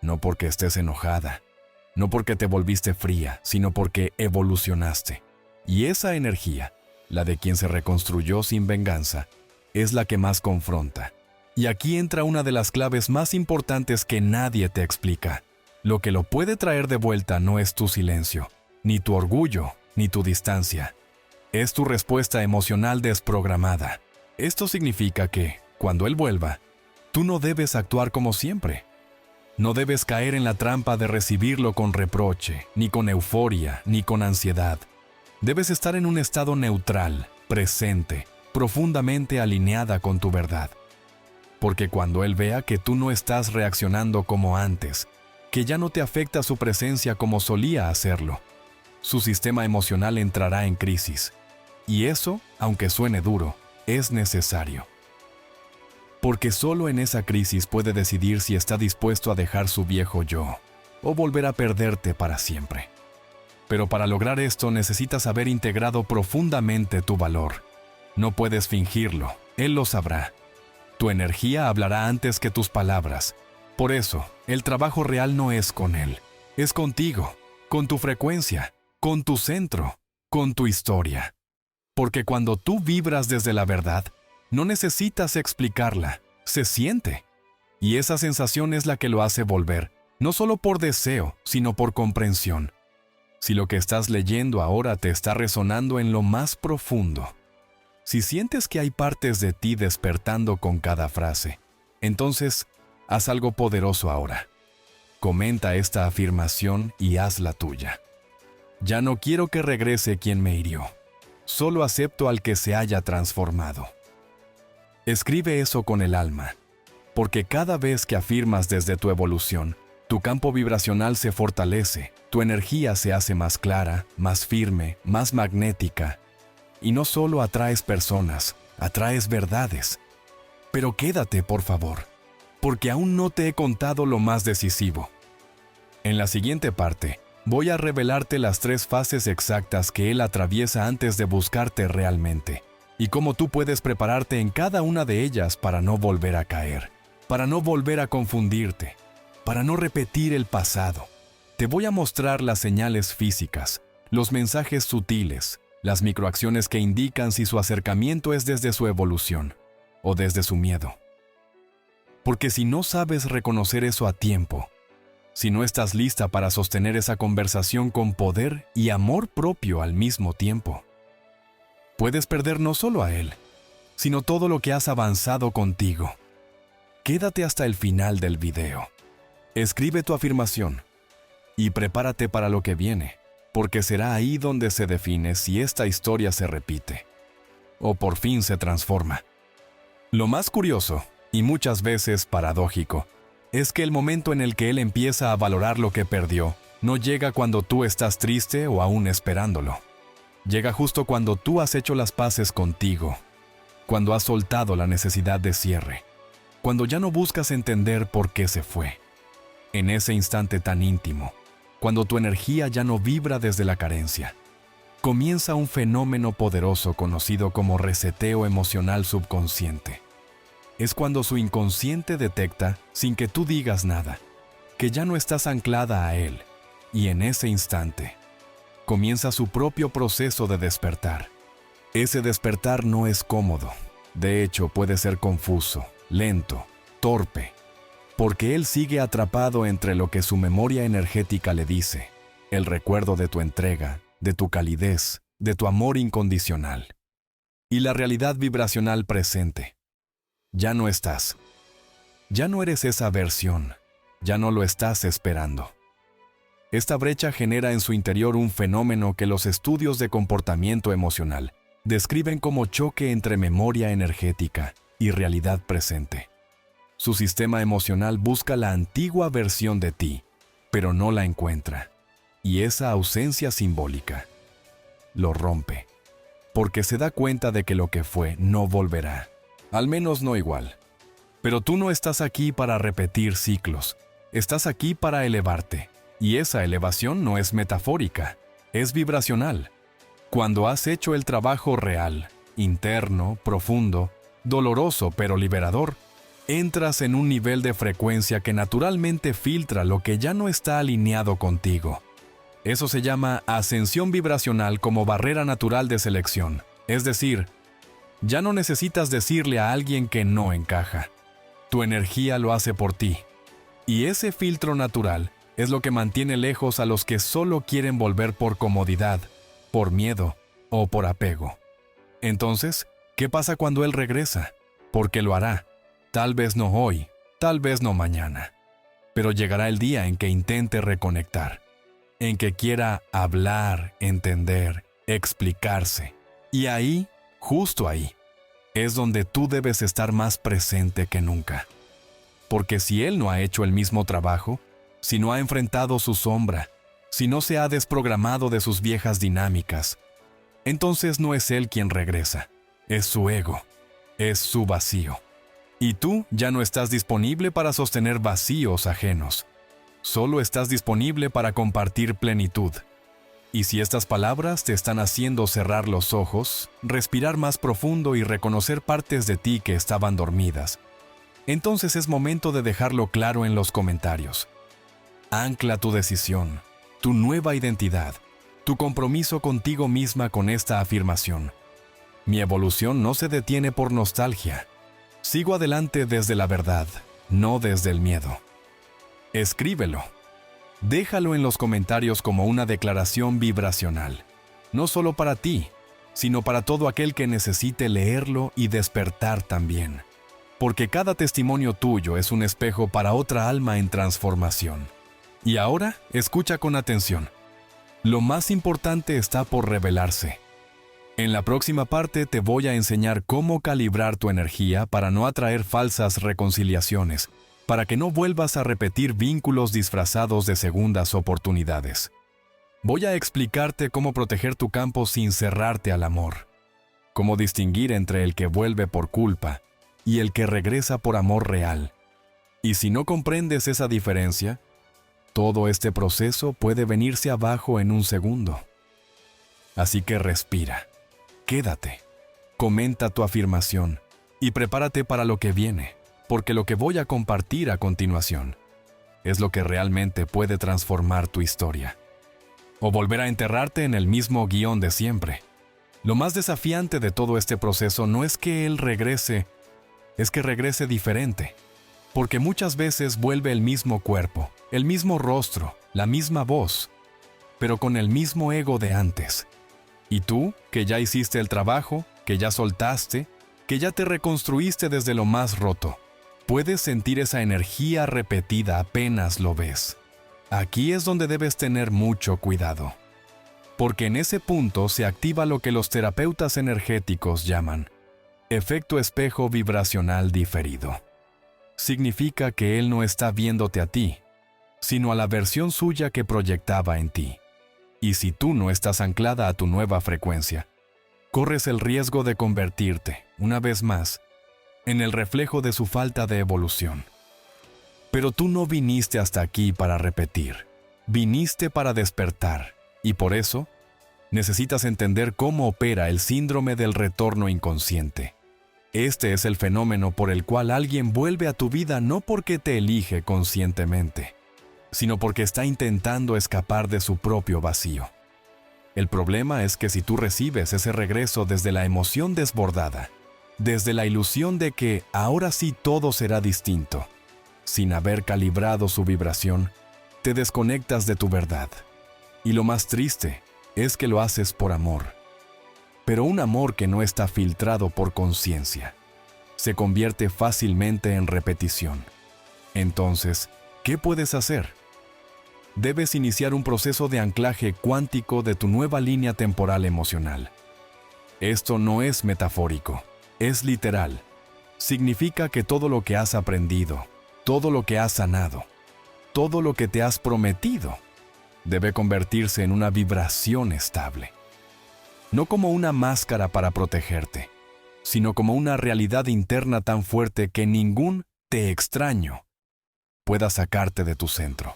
No porque estés enojada, no porque te volviste fría, sino porque evolucionaste. Y esa energía, la de quien se reconstruyó sin venganza, es la que más confronta. Y aquí entra una de las claves más importantes que nadie te explica. Lo que lo puede traer de vuelta no es tu silencio, ni tu orgullo, ni tu distancia. Es tu respuesta emocional desprogramada. Esto significa que, cuando él vuelva, tú no debes actuar como siempre. No debes caer en la trampa de recibirlo con reproche, ni con euforia, ni con ansiedad. Debes estar en un estado neutral, presente, profundamente alineada con tu verdad. Porque cuando él vea que tú no estás reaccionando como antes, que ya no te afecta su presencia como solía hacerlo, su sistema emocional entrará en crisis. Y eso, aunque suene duro, es necesario. Porque solo en esa crisis puede decidir si está dispuesto a dejar su viejo yo o volver a perderte para siempre. Pero para lograr esto necesitas haber integrado profundamente tu valor. No puedes fingirlo, él lo sabrá. Tu energía hablará antes que tus palabras. Por eso, el trabajo real no es con él, es contigo, con tu frecuencia, con tu centro, con tu historia. Porque cuando tú vibras desde la verdad, no necesitas explicarla, se siente. Y esa sensación es la que lo hace volver, no solo por deseo, sino por comprensión. Si lo que estás leyendo ahora te está resonando en lo más profundo, si sientes que hay partes de ti despertando con cada frase, entonces haz algo poderoso ahora. Comenta esta afirmación y hazla tuya. Ya no quiero que regrese quien me hirió. Solo acepto al que se haya transformado. Escribe eso con el alma, porque cada vez que afirmas desde tu evolución, tu campo vibracional se fortalece, tu energía se hace más clara, más firme, más magnética. Y no solo atraes personas, atraes verdades. Pero quédate, por favor, porque aún no te he contado lo más decisivo. En la siguiente parte, voy a revelarte las 3 fases exactas que él atraviesa antes de buscarte realmente, y cómo tú puedes prepararte en cada una de ellas para no volver a caer, para no volver a confundirte, para no repetir el pasado. Te voy a mostrar las señales físicas, los mensajes sutiles, las microacciones que indican si su acercamiento es desde su evolución o desde su miedo. Porque si no sabes reconocer eso a tiempo, si no estás lista para sostener esa conversación con poder y amor propio al mismo tiempo, puedes perder no solo a él, sino todo lo que has avanzado contigo. Quédate hasta el final del video. Escribe tu afirmación y prepárate para lo que viene, porque será ahí donde se define si esta historia se repite o por fin se transforma. Lo más curioso, y muchas veces paradójico, es que el momento en el que él empieza a valorar lo que perdió no llega cuando tú estás triste o aún esperándolo. Llega justo cuando tú has hecho las paces contigo, cuando has soltado la necesidad de cierre, cuando ya no buscas entender por qué se fue. En ese instante tan íntimo, cuando tu energía ya no vibra desde la carencia, comienza un fenómeno poderoso conocido como reseteo emocional subconsciente. Es cuando su inconsciente detecta, sin que tú digas nada, que ya no estás anclada a él, y en ese instante, comienza su propio proceso de despertar. Ese despertar no es cómodo, de hecho puede ser confuso, lento, torpe, porque él sigue atrapado entre lo que su memoria energética le dice, el recuerdo de tu entrega, de tu calidez, de tu amor incondicional, y la realidad vibracional presente. Ya no estás. Ya no eres esa versión. Ya no lo estás esperando. Esta brecha genera en su interior un fenómeno que los estudios de comportamiento emocional describen como choque entre memoria energética y realidad presente. Su sistema emocional busca la antigua versión de ti, pero no la encuentra. Y esa ausencia simbólica lo rompe, porque se da cuenta de que lo que fue no volverá. Al menos no igual. Pero tú no estás aquí para repetir ciclos. Estás aquí para elevarte. Y esa elevación no es metafórica, es vibracional. Cuando has hecho el trabajo real, interno, profundo, doloroso pero liberador, entras en un nivel de frecuencia que naturalmente filtra lo que ya no está alineado contigo. Eso se llama ascensión vibracional como barrera natural de selección. Es decir, ya no necesitas decirle a alguien que no encaja. Tu energía lo hace por ti. Y ese filtro natural es lo que mantiene lejos a los que solo quieren volver por comodidad, por miedo o por apego. Entonces, ¿qué pasa cuando él regresa? Porque lo hará. Tal vez no hoy, tal vez no mañana. Pero llegará el día en que intente reconectar, en que quiera hablar, entender, explicarse. Y ahí, justo ahí, es donde tú debes estar más presente que nunca. Porque si él no ha hecho el mismo trabajo, si no ha enfrentado su sombra, si no se ha desprogramado de sus viejas dinámicas, entonces no es él quien regresa, es su ego, es su vacío. Y tú ya no estás disponible para sostener vacíos ajenos, solo estás disponible para compartir plenitud. Y si estas palabras te están haciendo cerrar los ojos, respirar más profundo y reconocer partes de ti que estaban dormidas, entonces es momento de dejarlo claro en los comentarios. Ancla tu decisión, tu nueva identidad, tu compromiso contigo misma con esta afirmación. Mi evolución no se detiene por nostalgia. Sigo adelante desde la verdad, no desde el miedo. Escríbelo. Déjalo en los comentarios como una declaración vibracional, no solo para ti, sino para todo aquel que necesite leerlo y despertar también. Porque cada testimonio tuyo es un espejo para otra alma en transformación. Y ahora, escucha con atención. Lo más importante está por revelarse. En la próxima parte te voy a enseñar cómo calibrar tu energía para no atraer falsas reconciliaciones, para que no vuelvas a repetir vínculos disfrazados de segundas oportunidades. Voy a explicarte cómo proteger tu campo sin cerrarte al amor, cómo distinguir entre el que vuelve por culpa y el que regresa por amor real. Y si no comprendes esa diferencia, todo este proceso puede venirse abajo en un segundo. Así que respira, quédate, comenta tu afirmación y prepárate para lo que viene, porque lo que voy a compartir a continuación es lo que realmente puede transformar tu historia, o volver a enterrarte en el mismo guión de siempre. Lo más desafiante de todo este proceso no es que él regrese, es que regrese diferente. Porque muchas veces vuelve el mismo cuerpo, el mismo rostro, la misma voz, pero con el mismo ego de antes. Y tú, que ya hiciste el trabajo, que ya soltaste, que ya te reconstruiste desde lo más roto, puedes sentir esa energía repetida apenas lo ves. Aquí es donde debes tener mucho cuidado. Porque en ese punto se activa lo que los terapeutas energéticos llaman efecto espejo vibracional diferido. Significa que él no está viéndote a ti, sino a la versión suya que proyectaba en ti. Y si tú no estás anclada a tu nueva frecuencia, corres el riesgo de convertirte, una vez más, en el reflejo de su falta de evolución. Pero tú no viniste hasta aquí para repetir, viniste para despertar, y por eso, necesitas entender cómo opera el síndrome del retorno inconsciente. Este es el fenómeno por el cual alguien vuelve a tu vida no porque te elige conscientemente, sino porque está intentando escapar de su propio vacío. El problema es que si tú recibes ese regreso desde la emoción desbordada, desde la ilusión de que ahora sí todo será distinto, sin haber calibrado su vibración, te desconectas de tu verdad. Y lo más triste es que lo haces por amor. Pero un amor que no está filtrado por conciencia se convierte fácilmente en repetición. Entonces, ¿qué puedes hacer? Debes iniciar un proceso de anclaje cuántico de tu nueva línea temporal emocional. Esto no es metafórico, es literal. Significa que todo lo que has aprendido, todo lo que has sanado, todo lo que te has prometido, debe convertirse en una vibración estable. No como una máscara para protegerte, sino como una realidad interna tan fuerte que ningún te extraño pueda sacarte de tu centro.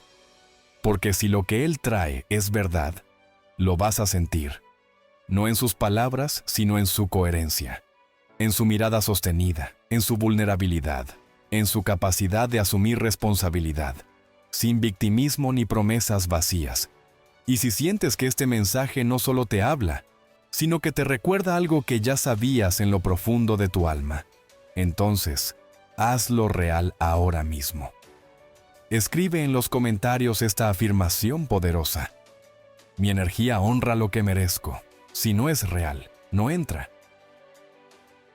Porque si lo que él trae es verdad, lo vas a sentir, no en sus palabras, sino en su coherencia, en su mirada sostenida, en su vulnerabilidad, en su capacidad de asumir responsabilidad, sin victimismo ni promesas vacías. Y si sientes que este mensaje no solo te habla, sino que te recuerda algo que ya sabías en lo profundo de tu alma, entonces, hazlo real ahora mismo. Escribe en los comentarios esta afirmación poderosa. Mi energía honra lo que merezco. Si no es real, no entra.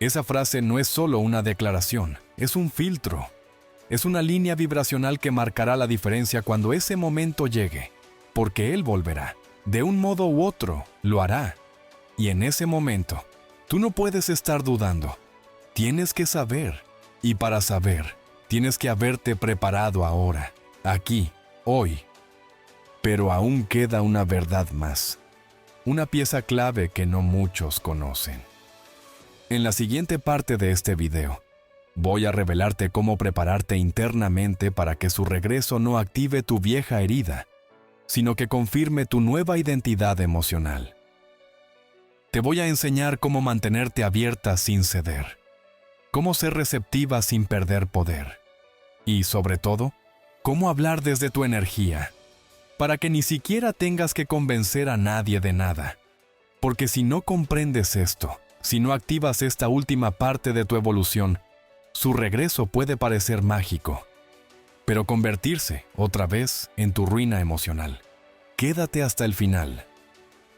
Esa frase no es solo una declaración, es un filtro. Es una línea vibracional que marcará la diferencia cuando ese momento llegue, porque él volverá. De un modo u otro, lo hará. Y en ese momento, tú no puedes estar dudando. Tienes que saber. Y para saber, tienes que haberte preparado ahora, aquí, hoy. Pero aún queda una verdad más. Una pieza clave que no muchos conocen. En la siguiente parte de este video, voy a revelarte cómo prepararte internamente para que su regreso no active tu vieja herida, sino que confirme tu nueva identidad emocional. Te voy a enseñar cómo mantenerte abierta sin ceder, cómo ser receptiva sin perder poder, y sobre todo, cómo hablar desde tu energía, para que ni siquiera tengas que convencer a nadie de nada. Porque si no comprendes esto, si no activas esta última parte de tu evolución, su regreso puede parecer mágico, pero convertirse, otra vez, en tu ruina emocional. Quédate hasta el final.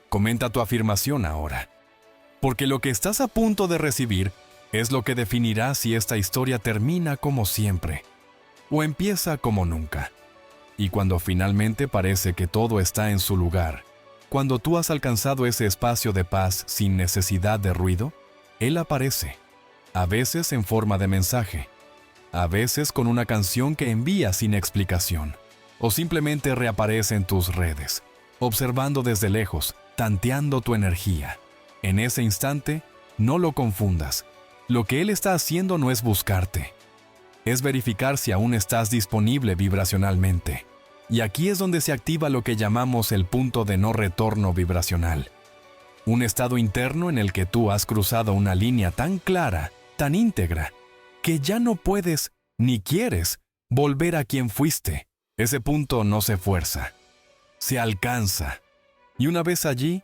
Comenta tu afirmación ahora, porque lo que estás a punto de recibir es lo que definirá si esta historia termina como siempre o empieza como nunca. Y cuando finalmente parece que todo está en su lugar, cuando tú has alcanzado ese espacio de paz sin necesidad de ruido, él aparece, a veces en forma de mensaje, a veces con una canción que envía sin explicación, o simplemente reaparece en tus redes, observando desde lejos, tanteando tu energía. En ese instante, no lo confundas. Lo que él está haciendo no es buscarte, es verificar si aún estás disponible vibracionalmente. Y aquí es donde se activa lo que llamamos el punto de no retorno vibracional. Un estado interno en el que tú has cruzado una línea tan clara, tan íntegra, que ya no puedes, ni quieres, volver a quien fuiste. Ese punto no se fuerza, se alcanza. Y una vez allí,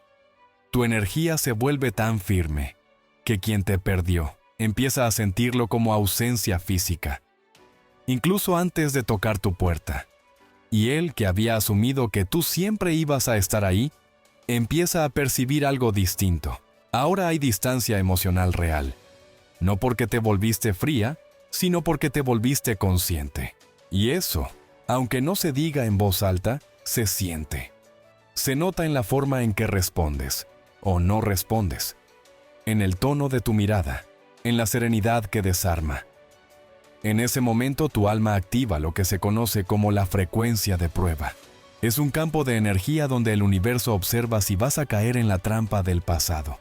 Tu energía se vuelve tan firme que quien te perdió empieza a sentirlo como ausencia física, incluso antes de tocar tu puerta. Y él, que había asumido que tú siempre ibas a estar ahí, empieza a percibir algo distinto. Ahora hay distancia emocional real, no porque te volviste fría, sino porque te volviste consciente. Y eso, aunque no se diga en voz alta, se siente. Se nota en la forma en que respondes, o no respondes, en el tono de tu mirada, en la serenidad que desarma. En ese momento tu alma activa lo que se conoce como la frecuencia de prueba. Es un campo de energía donde el universo observa si vas a caer en la trampa del pasado,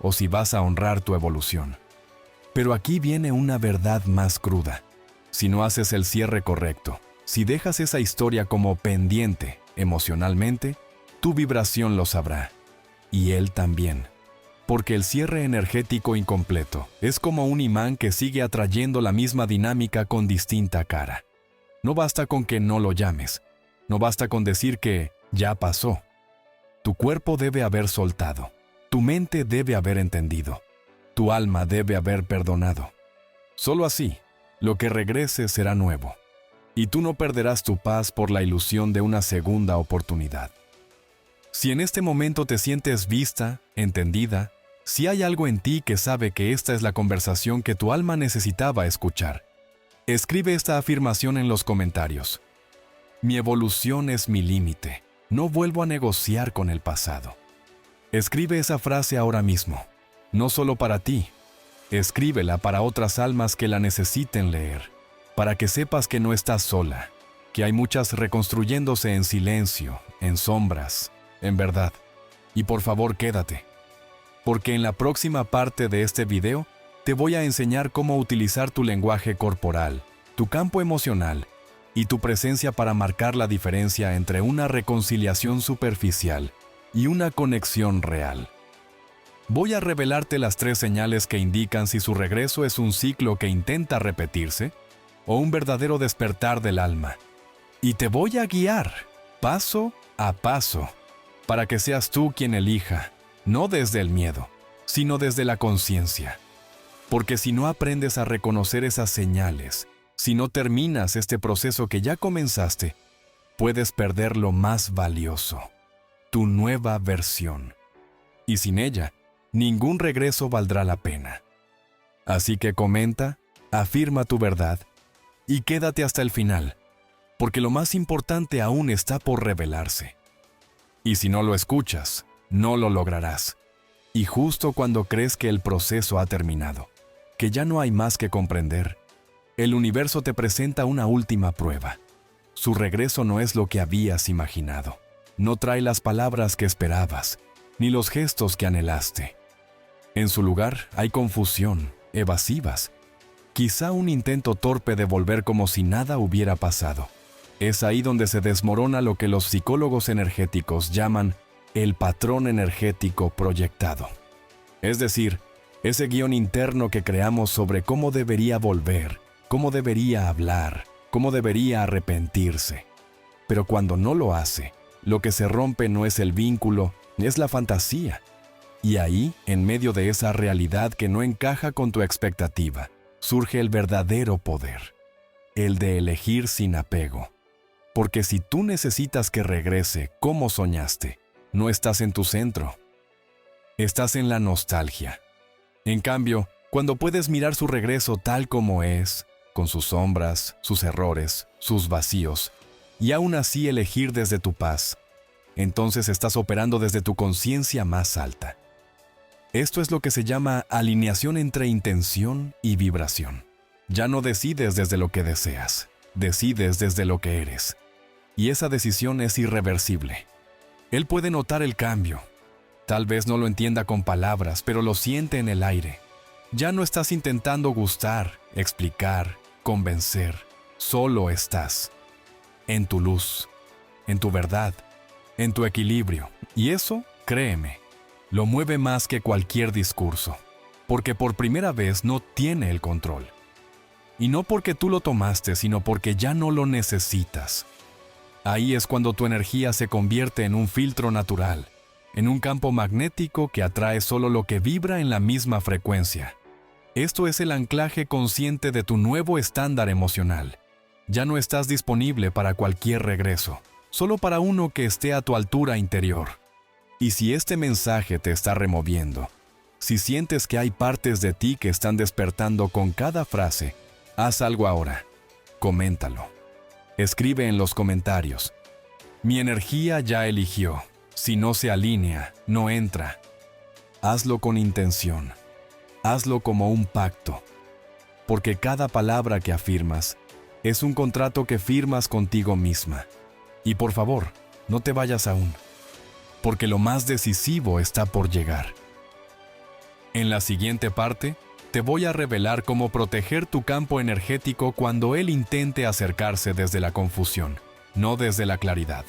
o si vas a honrar tu evolución. Pero aquí viene una verdad más cruda. Si no haces el cierre correcto, si dejas esa historia como pendiente emocionalmente, tu vibración lo sabrá. Y él también. Porque el cierre energético incompleto es como un imán que sigue atrayendo la misma dinámica con distinta cara. No basta con que no lo llames. No basta con decir que ya pasó. Tu cuerpo debe haber soltado. Tu mente debe haber entendido. Tu alma debe haber perdonado. Solo así, lo que regrese será nuevo. Y tú no perderás tu paz por la ilusión de una segunda oportunidad. Si en este momento te sientes vista, entendida, si hay algo en ti que sabe que esta es la conversación que tu alma necesitaba escuchar, escribe esta afirmación en los comentarios. Mi evolución es mi límite. No vuelvo a negociar con el pasado. Escribe esa frase ahora mismo. No solo para ti. Escríbela para otras almas que la necesiten leer, para que sepas que no estás sola, que hay muchas reconstruyéndose en silencio, en sombras, en verdad. Y por favor quédate, porque en la próxima parte de este video te voy a enseñar cómo utilizar tu lenguaje corporal, tu campo emocional y tu presencia para marcar la diferencia entre una reconciliación superficial y una conexión real. Voy a revelarte las 3 señales que indican si su regreso es un ciclo que intenta repetirse o un verdadero despertar del alma. Y te voy a guiar, paso a paso, para que seas tú quien elija, no desde el miedo, sino desde la conciencia. Porque si no aprendes a reconocer esas señales, si no terminas este proceso que ya comenzaste, puedes perder lo más valioso, tu nueva versión. Y sin ella, ningún regreso valdrá la pena. Así que comenta, afirma tu verdad y quédate hasta el final, porque lo más importante aún está por revelarse. Y si no lo escuchas, no lo lograrás. Y justo cuando crees que el proceso ha terminado, que ya no hay más que comprender, el universo te presenta una última prueba. Su regreso no es lo que habías imaginado. No trae las palabras que esperabas, ni los gestos que anhelaste. En su lugar hay confusión, evasivas, quizá un intento torpe de volver como si nada hubiera pasado. Es ahí donde se desmorona lo que los psicólogos energéticos llaman el patrón energético proyectado. Es decir, ese guión interno que creamos sobre cómo debería volver, cómo debería hablar, cómo debería arrepentirse. Pero cuando no lo hace, lo que se rompe no es el vínculo, es la fantasía. Y ahí, en medio de esa realidad que no encaja con tu expectativa, surge el verdadero poder, el de elegir sin apego. Porque si tú necesitas que regrese como soñaste, no estás en tu centro. Estás en la nostalgia. En cambio, cuando puedes mirar su regreso tal como es, con sus sombras, sus errores, sus vacíos, y aún así elegir desde tu paz, entonces estás operando desde tu conciencia más alta. Esto es lo que se llama alineación entre intención y vibración. Ya no decides desde lo que deseas, decides desde lo que eres. Y esa decisión es irreversible. Él puede notar el cambio. Tal vez no lo entienda con palabras, pero lo siente en el aire. Ya no estás intentando gustar, explicar, convencer. Solo estás. En tu luz, en tu verdad, en tu equilibrio. Y eso, créeme, lo mueve más que cualquier discurso, porque por primera vez no tiene el control. Y no porque tú lo tomaste, sino porque ya no lo necesitas. Ahí es cuando tu energía se convierte en un filtro natural, en un campo magnético que atrae solo lo que vibra en la misma frecuencia. Esto es el anclaje consciente de tu nuevo estándar emocional. Ya no estás disponible para cualquier regreso, solo para uno que esté a tu altura interior. Y si este mensaje te está removiendo, si sientes que hay partes de ti que están despertando con cada frase, haz algo ahora. Coméntalo. Escribe en los comentarios: mi energía ya eligió. Si no se alinea, no entra. Hazlo con intención. Hazlo como un pacto. Porque cada palabra que afirmas es un contrato que firmas contigo misma. Y por favor, no te vayas aún, porque lo más decisivo está por llegar. En la siguiente parte, te voy a revelar cómo proteger tu campo energético cuando él intente acercarse desde la confusión, no desde la claridad.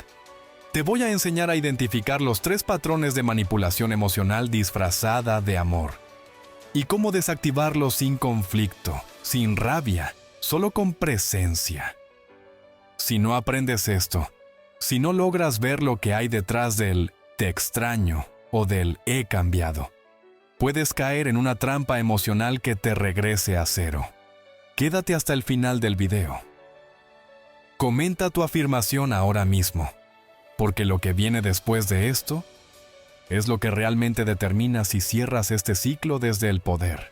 Te voy a enseñar a identificar los 3 patrones de manipulación emocional disfrazada de amor, y cómo desactivarlos sin conflicto, sin rabia, solo con presencia. Si no aprendes esto, si no logras ver lo que hay detrás del "te extraño" o del "he cambiado", puedes caer en una trampa emocional que te regrese a cero. Quédate hasta el final del video. Comenta tu afirmación ahora mismo, porque lo que viene después de esto es lo que realmente determina si cierras este ciclo desde el poder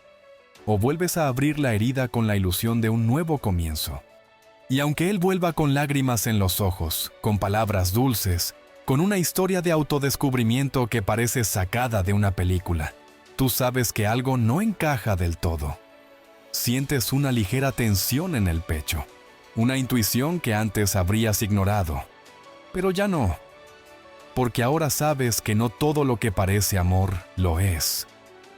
o vuelves a abrir la herida con la ilusión de un nuevo comienzo. Y aunque él vuelva con lágrimas en los ojos, con palabras dulces, con una historia de autodescubrimiento que parece sacada de una película, tú sabes que algo no encaja del todo. Sientes una ligera tensión en el pecho, una intuición que antes habrías ignorado, pero ya no, porque ahora sabes que no todo lo que parece amor lo es,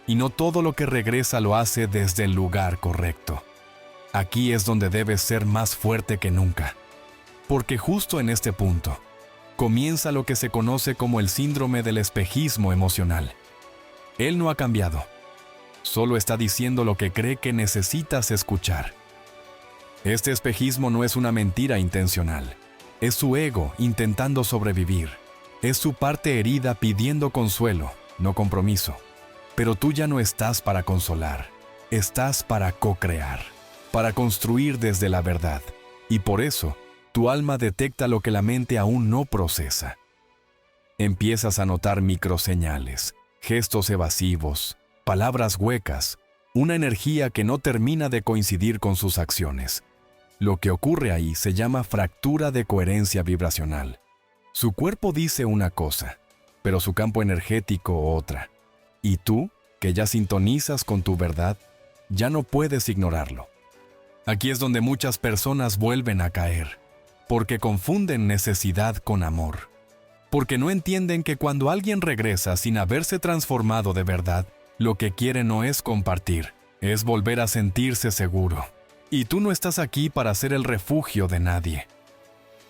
y no todo lo que regresa lo hace desde el lugar correcto. Aquí es donde debes ser más fuerte que nunca, porque justo en este punto comienza lo que se conoce como el síndrome del espejismo emocional. Él no ha cambiado, solo está diciendo lo que cree que necesitas escuchar. Este espejismo no es una mentira intencional, es su ego intentando sobrevivir, es su parte herida pidiendo consuelo, no compromiso. Pero tú ya no estás para consolar, estás para co-crear, para construir desde la verdad, y por eso tu alma detecta lo que la mente aún no procesa. Empiezas a notar microseñales, gestos evasivos, palabras huecas, una energía que no termina de coincidir con sus acciones. Lo que ocurre ahí se llama fractura de coherencia vibracional. Su cuerpo dice una cosa, pero su campo energético otra. Y tú, que ya sintonizas con tu verdad, ya no puedes ignorarlo. Aquí es donde muchas personas vuelven a caer, porque confunden necesidad con amor. Porque no entienden que cuando alguien regresa sin haberse transformado de verdad, lo que quiere no es compartir, es volver a sentirse seguro. Y tú no estás aquí para ser el refugio de nadie.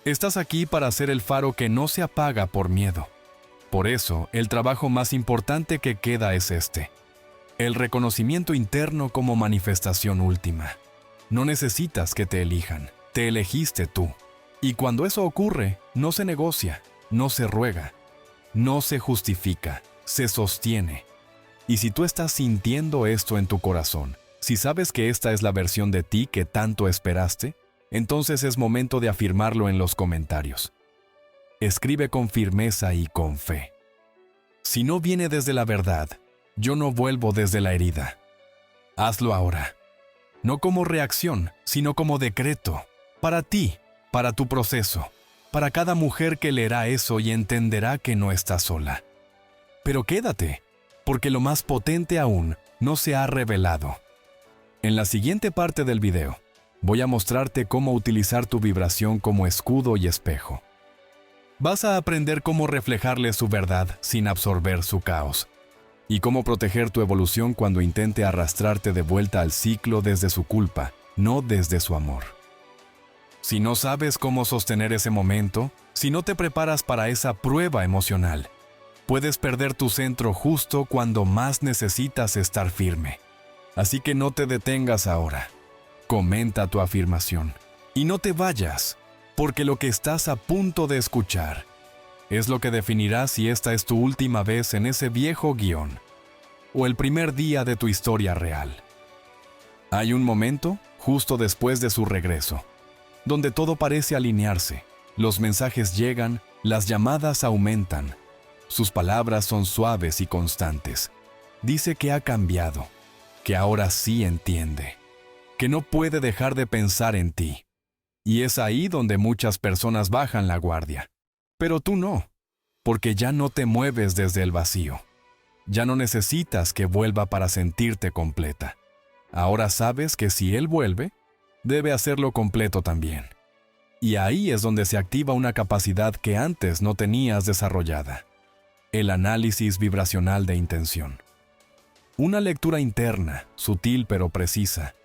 Estás aquí para ser el faro que no se apaga por miedo. Por eso, el trabajo más importante que queda es este: el reconocimiento interno como manifestación última. No necesitas que te elijan, te elegiste tú. Y cuando eso ocurre, no se negocia, no se ruega, no se justifica, se sostiene. Y si tú estás sintiendo esto en tu corazón, si sabes que esta es la versión de ti que tanto esperaste, entonces es momento de afirmarlo en los comentarios. Escribe con firmeza y con fe. Si no viene desde la verdad, yo no vuelvo desde la herida. Hazlo ahora. No como reacción, sino como decreto. Para ti, para tu proceso, para cada mujer que leerá eso y entenderá que no está sola. Pero quédate, porque lo más potente aún no se ha revelado. En la siguiente parte del video, voy a mostrarte cómo utilizar tu vibración como escudo y espejo. Vas a aprender cómo reflejarle su verdad sin absorber su caos, y cómo proteger tu evolución cuando intente arrastrarte de vuelta al ciclo desde su culpa, no desde su amor. Si no sabes cómo sostener ese momento, si no te preparas para esa prueba emocional, puedes perder tu centro justo cuando más necesitas estar firme. Así que no te detengas ahora. Comenta tu afirmación. Y no te vayas, porque lo que estás a punto de escuchar Es lo que definirá si esta es tu última vez en ese viejo guión o el primer día de tu historia real. Hay un momento, justo después de su regreso, donde todo parece alinearse. Los mensajes llegan, las llamadas aumentan. Sus palabras son suaves y constantes. Dice que ha cambiado, que ahora sí entiende, que no puede dejar de pensar en ti. Y es ahí donde muchas personas bajan la guardia. Pero tú no, porque ya no te mueves desde el vacío. Ya no necesitas que vuelva para sentirte completa. Ahora sabes que si él vuelve, debe hacerlo completo también. Y ahí es donde se activa una capacidad que antes no tenías desarrollada: el análisis vibracional de intención. Una lectura interna, sutil pero precisa,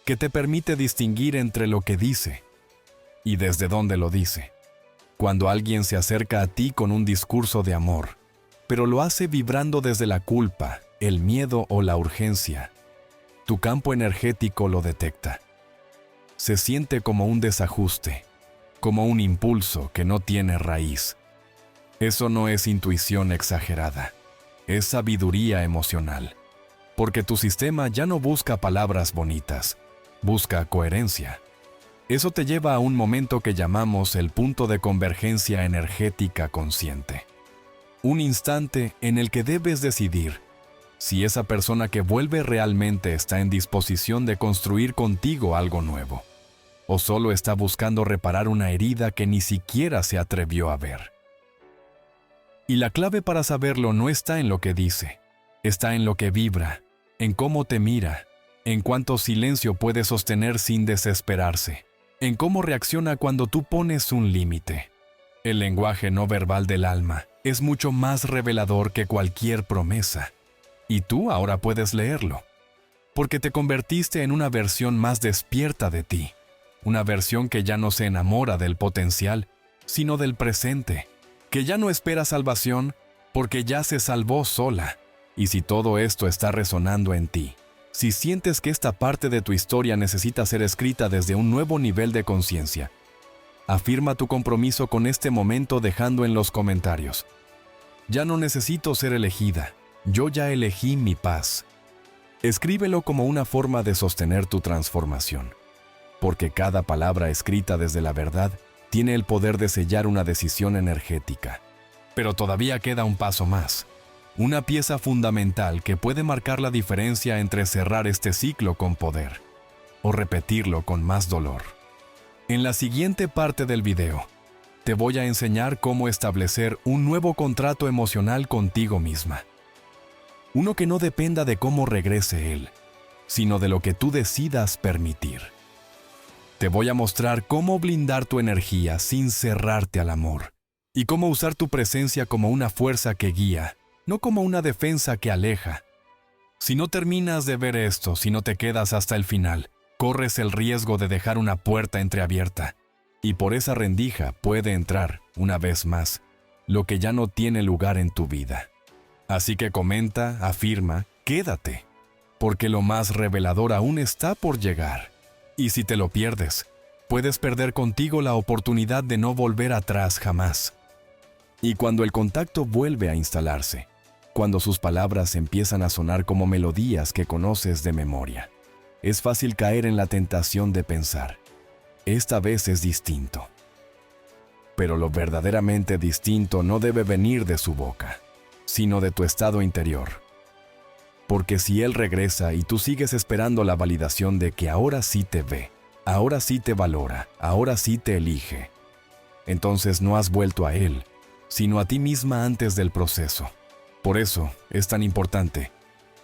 que te permite distinguir entre lo que dice y desde dónde lo dice. Cuando alguien se acerca a ti con un discurso de amor, pero lo hace vibrando desde la culpa, el miedo o la urgencia, tu campo energético lo detecta. Se siente como un desajuste, como un impulso que no tiene raíz. Eso no es intuición exagerada, es sabiduría emocional, porque tu sistema ya no busca palabras bonitas, busca coherencia. Eso te lleva a un momento que llamamos el punto de convergencia energética consciente. Un instante en el que debes decidir si esa persona que vuelve realmente está en disposición de construir contigo algo nuevo, o solo está buscando reparar una herida que ni siquiera se atrevió a ver. Y la clave para saberlo no está en lo que dice, está en lo que vibra, en cómo te mira, en cuánto silencio puede sostener sin desesperarse, en cómo reacciona cuando tú pones un límite. El lenguaje no verbal del alma es mucho más revelador que cualquier promesa, y tú ahora puedes leerlo, porque te convertiste en una versión más despierta de ti, una versión que ya no se enamora del potencial, sino del presente, que ya no espera salvación porque ya se salvó sola. Y si todo esto está resonando en ti, si sientes que esta parte de tu historia necesita ser escrita desde un nuevo nivel de conciencia, afirma tu compromiso con este momento dejando en los comentarios: ya no necesito ser elegida, yo ya elegí mi paz. Escríbelo como una forma de sostener tu transformación, porque cada palabra escrita desde la verdad tiene el poder de sellar una decisión energética. Pero todavía queda un paso más. Una pieza fundamental que puede marcar la diferencia entre cerrar este ciclo con poder o repetirlo con más dolor. En la siguiente parte del video, te voy a enseñar cómo establecer un nuevo contrato emocional contigo misma. Uno que no dependa de cómo regrese él, sino de lo que tú decidas permitir. Te voy a mostrar cómo blindar tu energía sin cerrarte al amor, y cómo usar tu presencia como una fuerza que guía, no como una defensa que aleja. Si no terminas de ver esto, si no te quedas hasta el final, corres el riesgo de dejar una puerta entreabierta, y por esa rendija puede entrar, una vez más, lo que ya no tiene lugar en tu vida. Así que comenta, afirma, quédate, porque lo más revelador aún está por llegar. Y si te lo pierdes, puedes perder contigo la oportunidad de no volver atrás jamás. Y cuando el contacto vuelve a instalarse, cuando sus palabras empiezan a sonar como melodías que conoces de memoria, es fácil caer en la tentación de pensar: esta vez es distinto. Pero lo verdaderamente distinto no debe venir de su boca, sino de tu estado interior. Porque si él regresa y tú sigues esperando la validación de que ahora sí te ve, ahora sí te valora, ahora sí te elige, entonces no has vuelto a él, sino a ti misma antes del proceso. Por eso es tan importante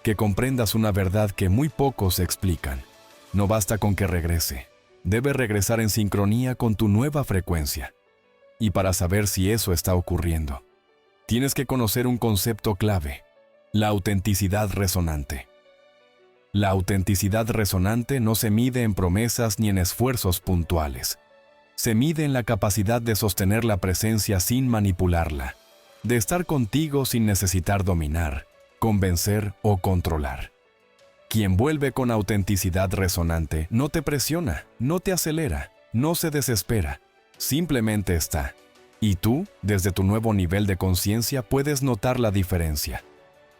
que comprendas una verdad que muy pocos explican. No basta con que regrese, debe regresar en sincronía con tu nueva frecuencia. Y para saber si eso está ocurriendo, tienes que conocer un concepto clave: la autenticidad resonante. La autenticidad resonante no se mide en promesas ni en esfuerzos puntuales. Se mide en la capacidad de sostener la presencia sin manipularla, de estar contigo sin necesitar dominar, convencer o controlar. Quien vuelve con autenticidad resonante no te presiona, no te acelera, no se desespera, simplemente está. Y tú, desde tu nuevo nivel de conciencia, puedes notar la diferencia.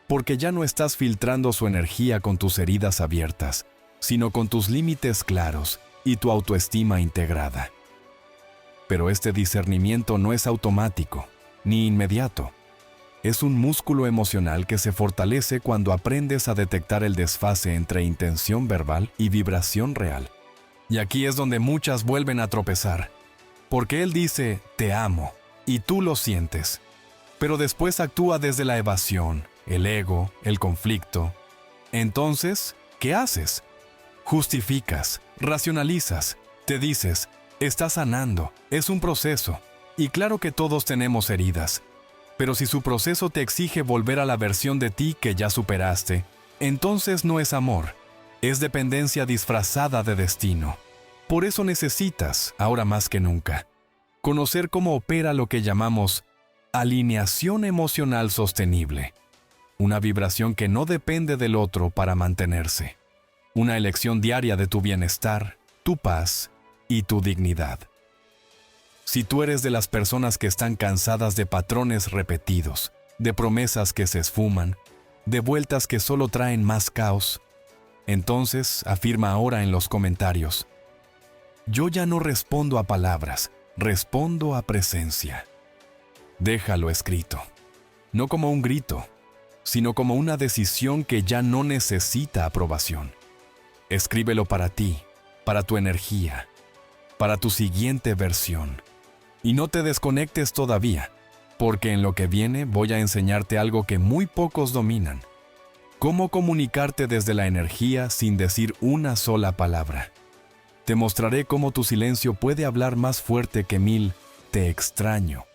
Porque ya no estás filtrando su energía con tus heridas abiertas, sino con tus límites claros y tu autoestima integrada. Pero este discernimiento no es automático, ni inmediato. Es un músculo emocional que se fortalece cuando aprendes a detectar el desfase entre intención verbal y vibración real. Y aquí es donde muchas vuelven a tropezar. Porque él dice, te amo, y tú lo sientes. Pero después actúa desde la evasión, el ego, el conflicto. Entonces, ¿qué haces? Justificas, racionalizas, te dices, estás sanando, es un proceso. Y claro que todos tenemos heridas. Pero si su proceso te exige volver a la versión de ti que ya superaste, entonces no es amor, es dependencia disfrazada de destino. Por eso necesitas, ahora más que nunca, conocer cómo opera lo que llamamos alineación emocional sostenible. Una vibración que no depende del otro para mantenerse. Una elección diaria de tu bienestar, tu paz y tu dignidad. Si tú eres de las personas que están cansadas de patrones repetidos, de promesas que se esfuman, de vueltas que solo traen más caos, entonces afirma ahora en los comentarios: yo ya no respondo a palabras, respondo a presencia. Déjalo escrito, no como un grito, sino como una decisión que ya no necesita aprobación. Escríbelo para ti, para tu energía, para tu siguiente versión. Y no te desconectes todavía, porque en lo que viene voy a enseñarte algo que muy pocos dominan. Cómo comunicarte desde la energía sin decir una sola palabra. Te mostraré cómo tu silencio puede hablar más fuerte que 1000 "te extraño".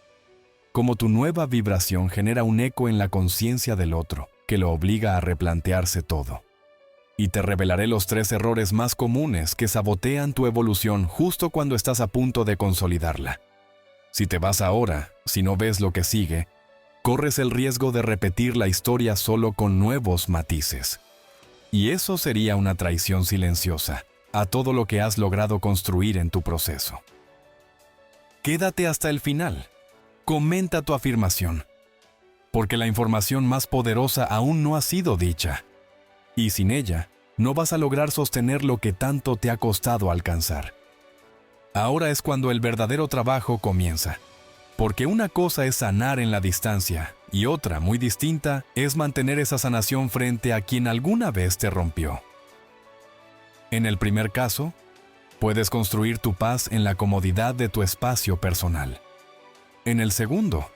Cómo tu nueva vibración genera un eco en la conciencia del otro, que lo obliga a replantearse todo. Y te revelaré los 3 errores más comunes que sabotean tu evolución justo cuando estás a punto de consolidarla. Si te vas ahora, si no ves lo que sigue, corres el riesgo de repetir la historia solo con nuevos matices. Y eso sería una traición silenciosa a todo lo que has logrado construir en tu proceso. Quédate hasta el final. Comenta tu afirmación, porque la información más poderosa aún no ha sido dicha, y sin ella no vas a lograr sostener lo que tanto te ha costado alcanzar. Ahora es cuando el verdadero trabajo comienza, porque una cosa es sanar en la distancia y otra, muy distinta, es mantener esa sanación frente a quien alguna vez te rompió. En el primer caso, puedes construir tu paz en la comodidad de tu espacio personal. En el segundo,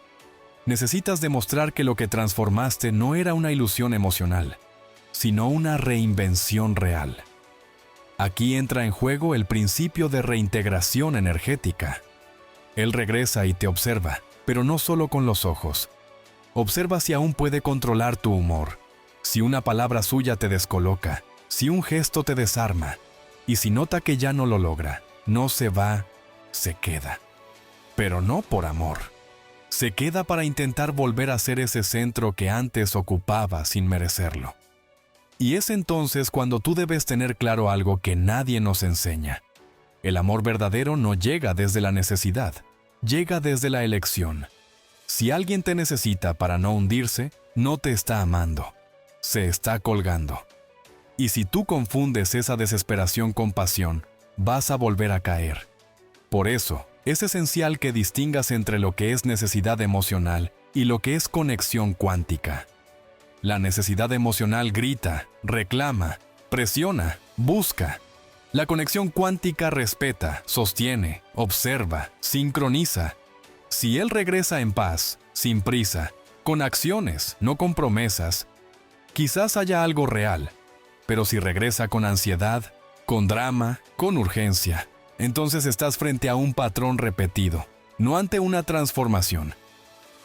necesitas demostrar que lo que transformaste no era una ilusión emocional, sino una reinvención real. Aquí entra en juego el principio de reintegración energética. Él regresa y te observa, pero no solo con los ojos. Observa si aún puede controlar tu humor, si una palabra suya te descoloca, si un gesto te desarma, y si nota que ya no lo logra, no se va, se queda. Pero no por amor. Se queda para intentar volver a ser ese centro que antes ocupaba sin merecerlo. Y es entonces cuando tú debes tener claro algo que nadie nos enseña. El amor verdadero no llega desde la necesidad, llega desde la elección. Si alguien te necesita para no hundirse, no te está amando, se está colgando. Y si tú confundes esa desesperación con pasión, vas a volver a caer. Por eso, es esencial que distingas entre lo que es necesidad emocional y lo que es conexión cuántica. La necesidad emocional grita, reclama, presiona, busca. La conexión cuántica respeta, sostiene, observa, sincroniza. Si él regresa en paz, sin prisa, con acciones, no con promesas, quizás haya algo real. Pero si regresa con ansiedad, con drama, con urgencia, entonces estás frente a un patrón repetido, no ante una transformación.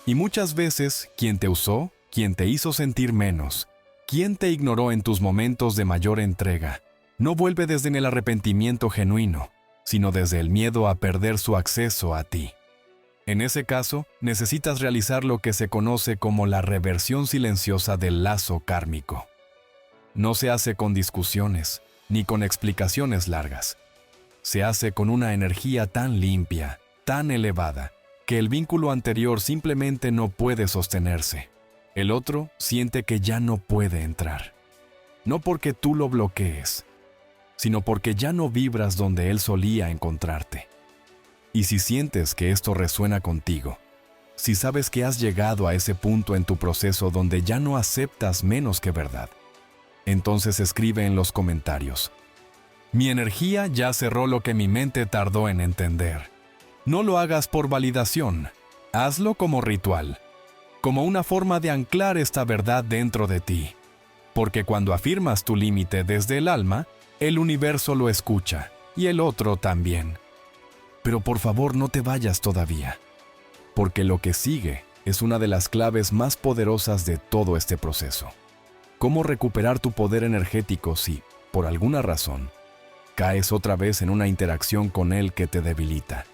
Y muchas veces, quien te usó, quien te hizo sentir menos, quien te ignoró en tus momentos de mayor entrega, no vuelve desde el arrepentimiento genuino, sino desde el miedo a perder su acceso a ti. En ese caso, necesitas realizar lo que se conoce como la reversión silenciosa del lazo kármico. No se hace con discusiones, ni con explicaciones largas. Se hace con una energía tan limpia, tan elevada, que el vínculo anterior simplemente no puede sostenerse. El otro siente que ya no puede entrar. No porque tú lo bloquees, sino porque ya no vibras donde él solía encontrarte. Y si sientes que esto resuena contigo, si sabes que has llegado a ese punto en tu proceso donde ya no aceptas menos que verdad, entonces escribe en los comentarios: mi energía ya cerró lo que mi mente tardó en entender. No lo hagas por validación, hazlo como ritual, como una forma de anclar esta verdad dentro de ti. Porque cuando afirmas tu límite desde el alma, el universo lo escucha, y el otro también. Pero por favor no te vayas todavía, porque lo que sigue es una de las claves más poderosas de todo este proceso. ¿Cómo recuperar tu poder energético si, por alguna razón, caes otra vez en una interacción con él que te debilita?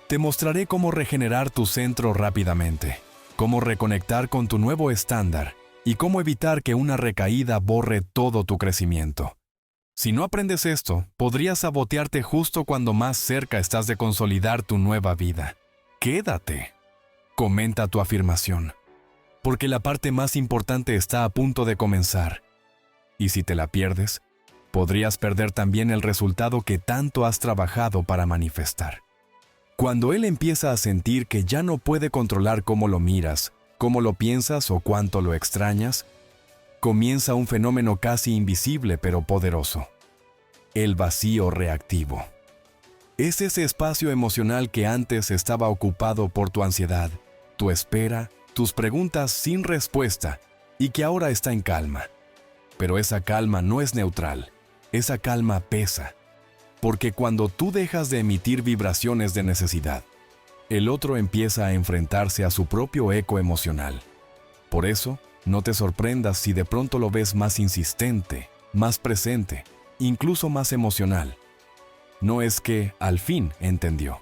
Te mostraré cómo regenerar tu centro rápidamente, cómo reconectar con tu nuevo estándar y cómo evitar que una recaída borre todo tu crecimiento. Si no aprendes esto, podrías sabotearte justo cuando más cerca estás de consolidar tu nueva vida. Quédate. Comenta tu afirmación, porque la parte más importante está a punto de comenzar. Y si te la pierdes, podrías perder también el resultado que tanto has trabajado para manifestar. Cuando él empieza a sentir que ya no puede controlar cómo lo miras, cómo lo piensas o cuánto lo extrañas, comienza un fenómeno casi invisible pero poderoso: el vacío reactivo. Es ese espacio emocional que antes estaba ocupado por tu ansiedad, tu espera, tus preguntas sin respuesta, y que ahora está en calma. Pero esa calma no es neutral, esa calma pesa. Porque cuando tú dejas de emitir vibraciones de necesidad, el otro empieza a enfrentarse a su propio eco emocional. Por eso, no te sorprendas si de pronto lo ves más insistente, más presente, incluso más emocional. No es que, al fin, entendió.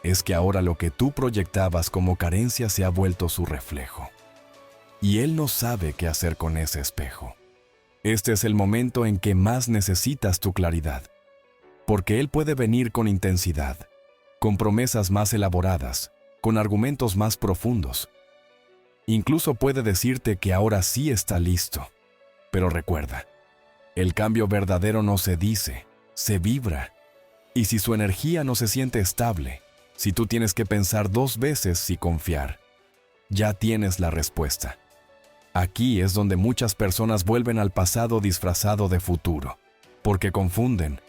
Es que ahora lo que tú proyectabas como carencia se ha vuelto su reflejo. Y él no sabe qué hacer con ese espejo. Este es el momento en que más necesitas tu claridad. Porque él puede venir con intensidad, con promesas más elaboradas, con argumentos más profundos. Incluso puede decirte que ahora sí está listo. Pero recuerda, el cambio verdadero no se dice, se vibra. Y si su energía no se siente estable, si tú tienes que pensar 2 veces si confiar, ya tienes la respuesta. Aquí es donde muchas personas vuelven al pasado disfrazado de futuro, porque confunden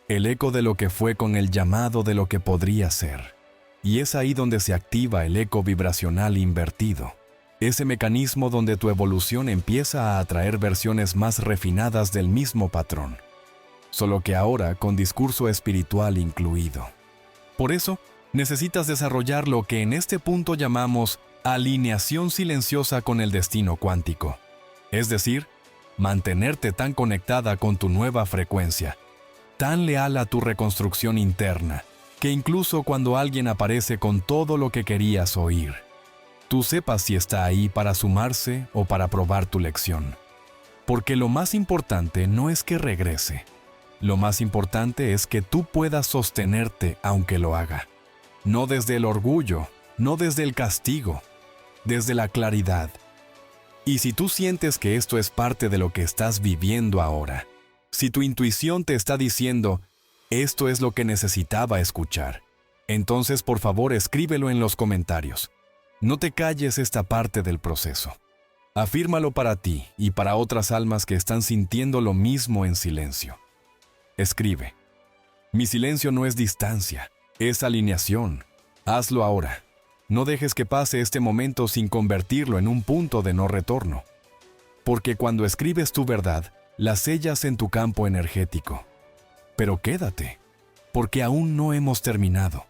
el eco de lo que fue con el llamado de lo que podría ser. Y es ahí donde se activa el eco vibracional invertido, ese mecanismo donde tu evolución empieza a atraer versiones más refinadas del mismo patrón, solo que ahora con discurso espiritual incluido. Por eso, necesitas desarrollar lo que en este punto llamamos alineación silenciosa con el destino cuántico, es decir, mantenerte tan conectada con tu nueva frecuencia, tan leal a tu reconstrucción interna, que incluso cuando alguien aparece con todo lo que querías oír, tú sepas si está ahí para sumarse o para probar tu lección. Porque lo más importante no es que regrese, lo más importante es que tú puedas sostenerte aunque lo haga. No desde el orgullo, no desde el castigo, desde la claridad. Y si tú sientes que esto es parte de lo que estás viviendo ahora, si tu intuición te está diciendo, esto es lo que necesitaba escuchar, entonces por favor escríbelo en los comentarios. No te calles esta parte del proceso. Afírmalo para ti y para otras almas que están sintiendo lo mismo en silencio. Escribe: mi silencio no es distancia, es alineación. Hazlo ahora. No dejes que pase este momento sin convertirlo en un punto de no retorno. Porque cuando escribes tu verdad, la sellas en tu campo energético. Pero quédate, porque aún no hemos terminado.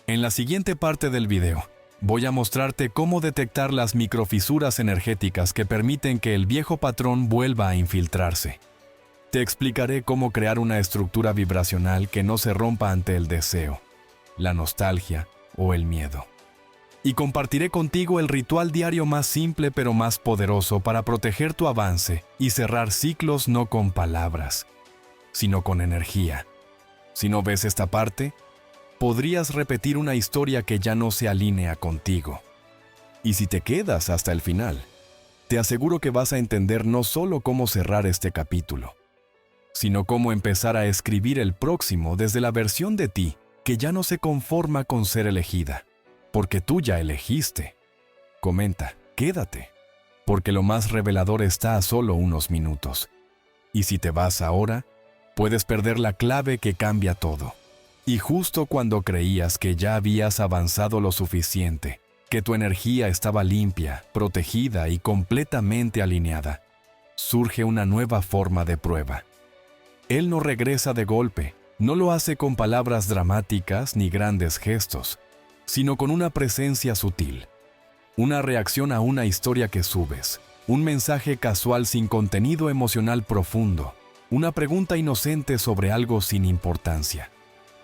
En la siguiente parte del video, voy a mostrarte cómo detectar las microfisuras energéticas que permiten que el viejo patrón vuelva a infiltrarse. Te explicaré cómo crear una estructura vibracional que no se rompa ante el deseo, la nostalgia o el miedo. Y compartiré contigo el ritual diario más simple pero más poderoso para proteger tu avance y cerrar ciclos no con palabras, sino con energía. Si no ves esta parte, podrías repetir una historia que ya no se alinea contigo. Y si te quedas hasta el final, te aseguro que vas a entender no solo cómo cerrar este capítulo, sino cómo empezar a escribir el próximo desde la versión de ti que ya no se conforma con ser elegida, porque tú ya elegiste. Comenta, quédate, porque lo más revelador está a solo unos minutos. Y si te vas ahora, puedes perder la clave que cambia todo. Y justo cuando creías que ya habías avanzado lo suficiente, que tu energía estaba limpia, protegida y completamente alineada, surge una nueva forma de prueba. Él no regresa de golpe, no lo hace con palabras dramáticas ni grandes gestos, sino con una presencia sutil. Una reacción a una historia que subes, un mensaje casual sin contenido emocional profundo, una pregunta inocente sobre algo sin importancia.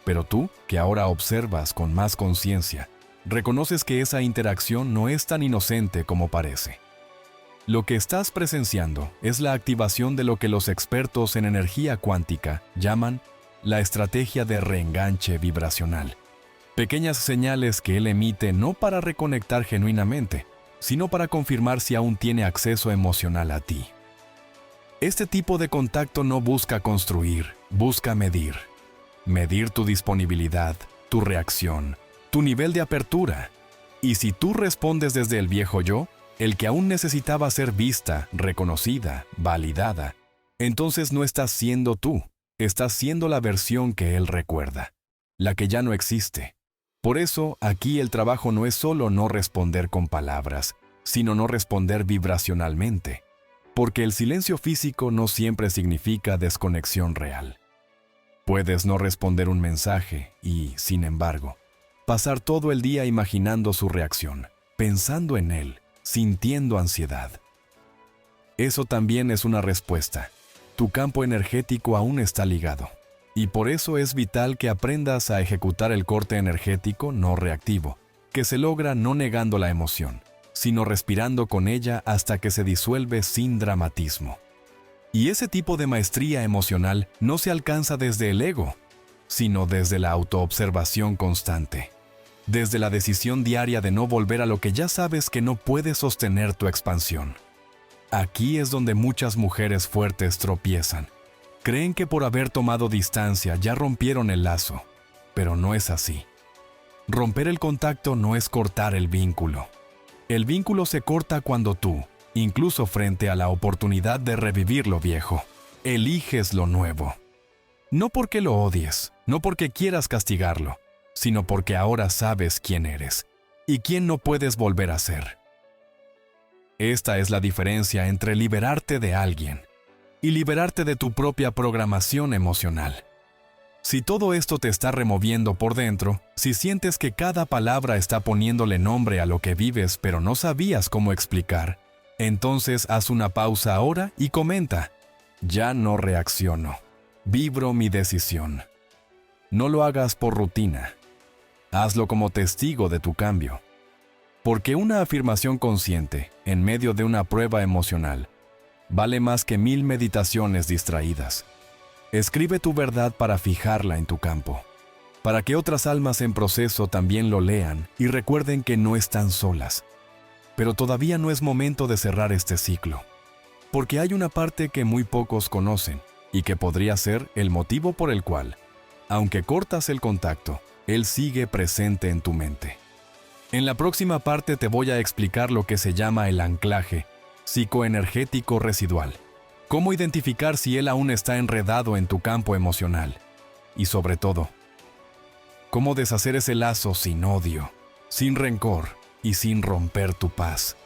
Pero tú, que ahora observas con más conciencia, reconoces que esa interacción no es tan inocente como parece. Lo que estás presenciando es la activación de lo que los expertos en energía cuántica llaman la estrategia de reenganche vibracional. Pequeñas señales que él emite no para reconectar genuinamente, sino para confirmar si aún tiene acceso emocional a ti. Este tipo de contacto no busca construir, busca medir. Medir tu disponibilidad, tu reacción, tu nivel de apertura. Y si tú respondes desde el viejo yo, el que aún necesitaba ser vista, reconocida, validada, entonces no estás siendo tú, estás siendo la versión que él recuerda, la que ya no existe. Por eso, aquí el trabajo no es solo no responder con palabras, sino no responder vibracionalmente, porque el silencio físico no siempre significa desconexión real. Puedes no responder un mensaje y, sin embargo, pasar todo el día imaginando su reacción, pensando en él, sintiendo ansiedad. Eso también es una respuesta. Tu campo energético aún está ligado. Y por eso es vital que aprendas a ejecutar el corte energético no reactivo, que se logra no negando la emoción, sino respirando con ella hasta que se disuelve sin dramatismo. Y ese tipo de maestría emocional no se alcanza desde el ego, sino desde la autoobservación constante. Desde la decisión diaria de no volver a lo que ya sabes que no puede sostener tu expansión. Aquí es donde muchas mujeres fuertes tropiezan. Creen que por haber tomado distancia ya rompieron el lazo, pero no es así. Romper el contacto no es cortar el vínculo. El vínculo se corta cuando tú, incluso frente a la oportunidad de revivir lo viejo, eliges lo nuevo. No porque lo odies, no porque quieras castigarlo, sino porque ahora sabes quién eres y quién no puedes volver a ser. Esta es la diferencia entre liberarte de alguien y liberarte de tu propia programación emocional. Si todo esto te está removiendo por dentro, si sientes que cada palabra está poniéndole nombre a lo que vives pero no sabías cómo explicar, entonces haz una pausa ahora y comenta: ya no reacciono, vibro mi decisión. No lo hagas por rutina. Hazlo como testigo de tu cambio. Porque una afirmación consciente, en medio de una prueba emocional, vale más que 1000 meditaciones distraídas. Escribe tu verdad para fijarla en tu campo, para que otras almas en proceso también lo lean y recuerden que no están solas. Pero todavía no es momento de cerrar este ciclo, porque hay una parte que muy pocos conocen y que podría ser el motivo por el cual, aunque cortas el contacto, él sigue presente en tu mente. En la próxima parte te voy a explicar lo que se llama el anclaje psicoenergético residual, cómo identificar si él aún está enredado en tu campo emocional y, sobre todo, cómo deshacer ese lazo sin odio, sin rencor y sin romper tu paz.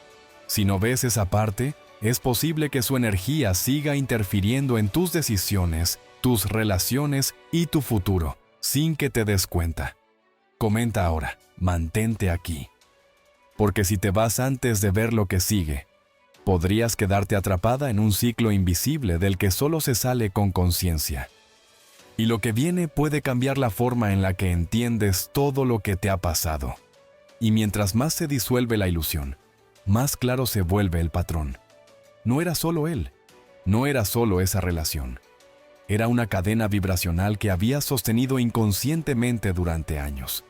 Si no ves esa parte, es posible que su energía siga interfiriendo en tus decisiones, tus relaciones y tu futuro, sin que te des cuenta. Comenta ahora, mantente aquí. Porque si te vas antes de ver lo que sigue, podrías quedarte atrapada en un ciclo invisible del que solo se sale con conciencia. Y lo que viene puede cambiar la forma en la que entiendes todo lo que te ha pasado. Y mientras más se disuelve la ilusión, más claro se vuelve el patrón. No era solo él, no era solo esa relación. Era una cadena vibracional que habías sostenido inconscientemente durante años.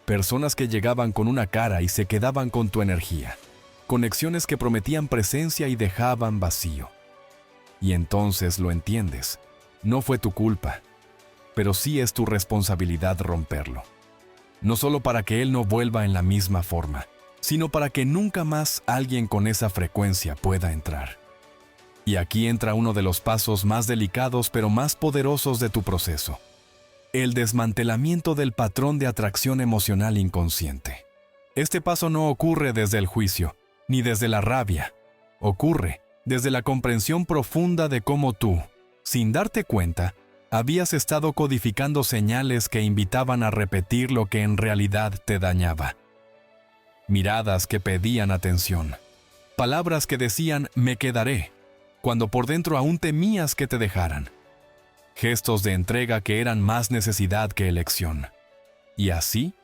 Personas que llegaban con una cara y se quedaban con tu energía. Conexiones que prometían presencia y dejaban vacío. Y entonces lo entiendes. No fue tu culpa, pero sí es tu responsabilidad romperlo. No solo para que él no vuelva en la misma forma, sino para que nunca más alguien con esa frecuencia pueda entrar. Y aquí entra uno de los pasos más delicados pero más poderosos de tu proceso. El desmantelamiento del patrón de atracción emocional inconsciente. Este paso no ocurre desde el juicio, ni desde la rabia. Ocurre desde la comprensión profunda de cómo tú, sin darte cuenta, habías estado codificando señales que invitaban a repetir lo que en realidad te dañaba. Miradas que pedían atención. Palabras que decían «me quedaré», cuando por dentro aún temías que te dejaran. Gestos de entrega que eran más necesidad que elección. Y así,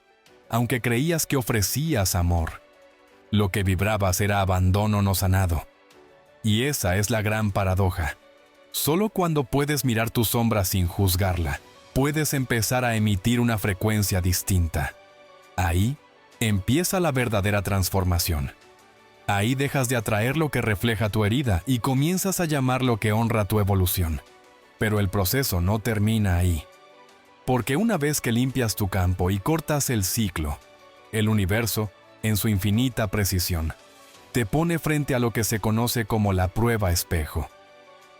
aunque creías que ofrecías amor, lo que vibrabas era abandono no sanado. Y esa es la gran paradoja. Solo cuando puedes mirar tu sombra sin juzgarla, puedes empezar a emitir una frecuencia distinta. Ahí empieza la verdadera transformación. Ahí dejas de atraer lo que refleja tu herida y comienzas a llamar lo que honra tu evolución. Pero el proceso no termina ahí. Porque una vez que limpias tu campo y cortas el ciclo, el universo, en su infinita precisión, te pone frente a lo que se conoce como la prueba espejo.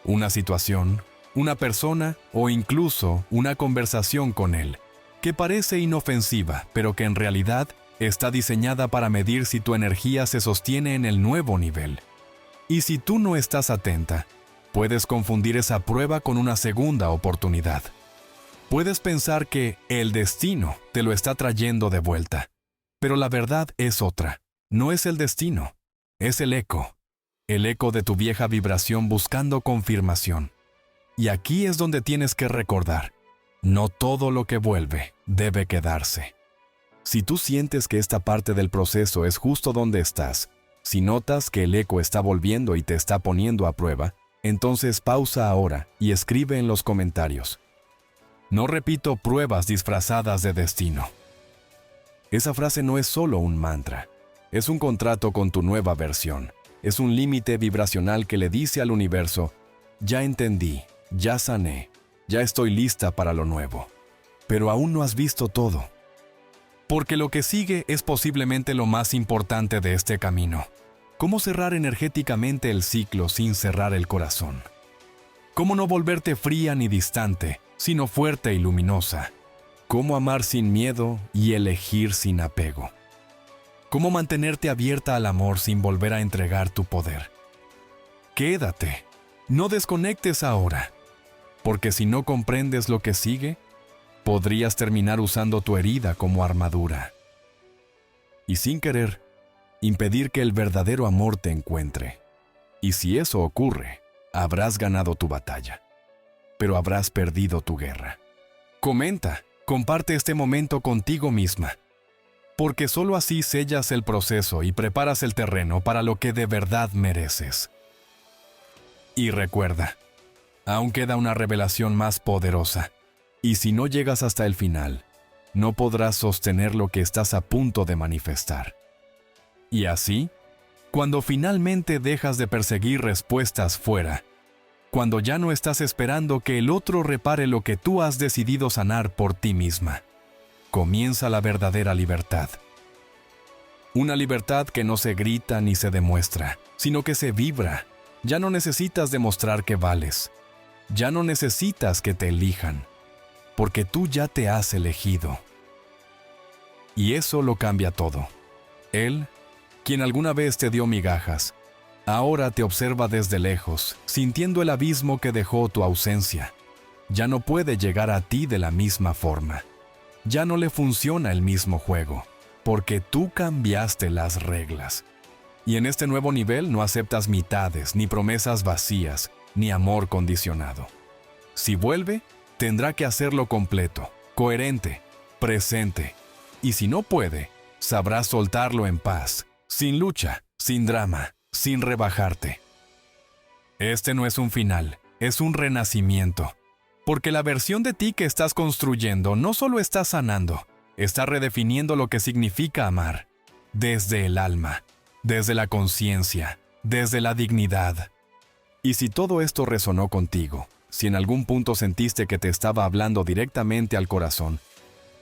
Una situación, una persona o incluso una conversación con él, que parece inofensiva, pero que en realidad está diseñada para medir si tu energía se sostiene en el nuevo nivel. Y si tú no estás atenta, puedes confundir esa prueba con una segunda oportunidad. Puedes pensar que el destino te lo está trayendo de vuelta, pero la verdad es otra. No es el destino, es el eco de tu vieja vibración buscando confirmación. Y aquí es donde tienes que recordar, no todo lo que vuelve debe quedarse. Si tú sientes que esta parte del proceso es justo donde estás, si notas que el eco está volviendo y te está poniendo a prueba, entonces pausa ahora y escribe en los comentarios. No repito pruebas disfrazadas de destino. Esa frase no es solo un mantra, es un contrato con tu nueva versión. Es un límite vibracional que le dice al universo, ya entendí, ya sané, ya estoy lista para lo nuevo. Pero aún no has visto todo. Porque lo que sigue es posiblemente lo más importante de este camino. ¿Cómo cerrar energéticamente el ciclo sin cerrar el corazón? ¿Cómo no volverte fría ni distante, sino fuerte y luminosa? ¿Cómo amar sin miedo y elegir sin apego? ¿Cómo mantenerte abierta al amor sin volver a entregar tu poder? Quédate, no desconectes ahora, porque si no comprendes lo que sigue, podrías terminar usando tu herida como armadura. Y sin querer, impedir que el verdadero amor te encuentre. Y si eso ocurre, habrás ganado tu batalla, pero habrás perdido tu guerra. Comenta, comparte este momento contigo misma, porque solo así sellas el proceso y preparas el terreno para lo que de verdad mereces. Y recuerda, aún queda una revelación más poderosa, y si no llegas hasta el final, no podrás sostener lo que estás a punto de manifestar. Y así, cuando finalmente dejas de perseguir respuestas fuera, cuando ya no estás esperando que el otro repare lo que tú has decidido sanar por ti misma, comienza la verdadera libertad. Una libertad que no se grita ni se demuestra, sino que se vibra. Ya no necesitas demostrar que vales. Ya no necesitas que te elijan, porque tú ya te has elegido. Y eso lo cambia todo. Él, quien alguna vez te dio migajas, ahora te observa desde lejos, sintiendo el abismo que dejó tu ausencia. Ya no puede llegar a ti de la misma forma. Ya no le funciona el mismo juego, porque tú cambiaste las reglas. Y en este nuevo nivel no aceptas mitades, ni promesas vacías, ni amor condicionado. Si vuelve, tendrá que hacerlo completo, coherente, presente. Y si no puede, sabrás soltarlo en paz, sin lucha, sin drama, sin rebajarte. Este no es un final, es un renacimiento. Porque la versión de ti que estás construyendo no solo está sanando, está redefiniendo lo que significa amar, desde el alma, desde la conciencia, desde la dignidad. Y si todo esto resonó contigo, si en algún punto sentiste que te estaba hablando directamente al corazón,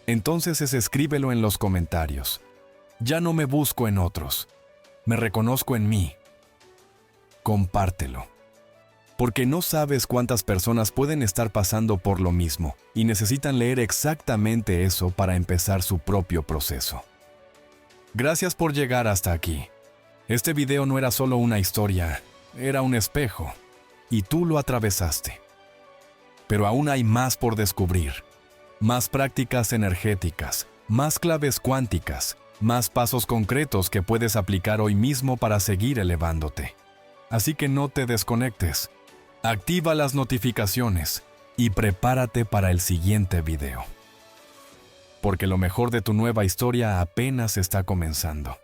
entonces escríbelo en los comentarios. Ya no me busco en otros, me reconozco en mí. Compártelo. Porque no sabes cuántas personas pueden estar pasando por lo mismo y necesitan leer exactamente eso para empezar su propio proceso. Gracias por llegar hasta aquí. Este video no era solo una historia, era un espejo, y tú lo atravesaste. Pero aún hay más por descubrir. Más prácticas energéticas, más claves cuánticas, más pasos concretos que puedes aplicar hoy mismo para seguir elevándote. Así que no te desconectes. Activa las notificaciones y prepárate para el siguiente video. Porque lo mejor de tu nueva historia apenas está comenzando.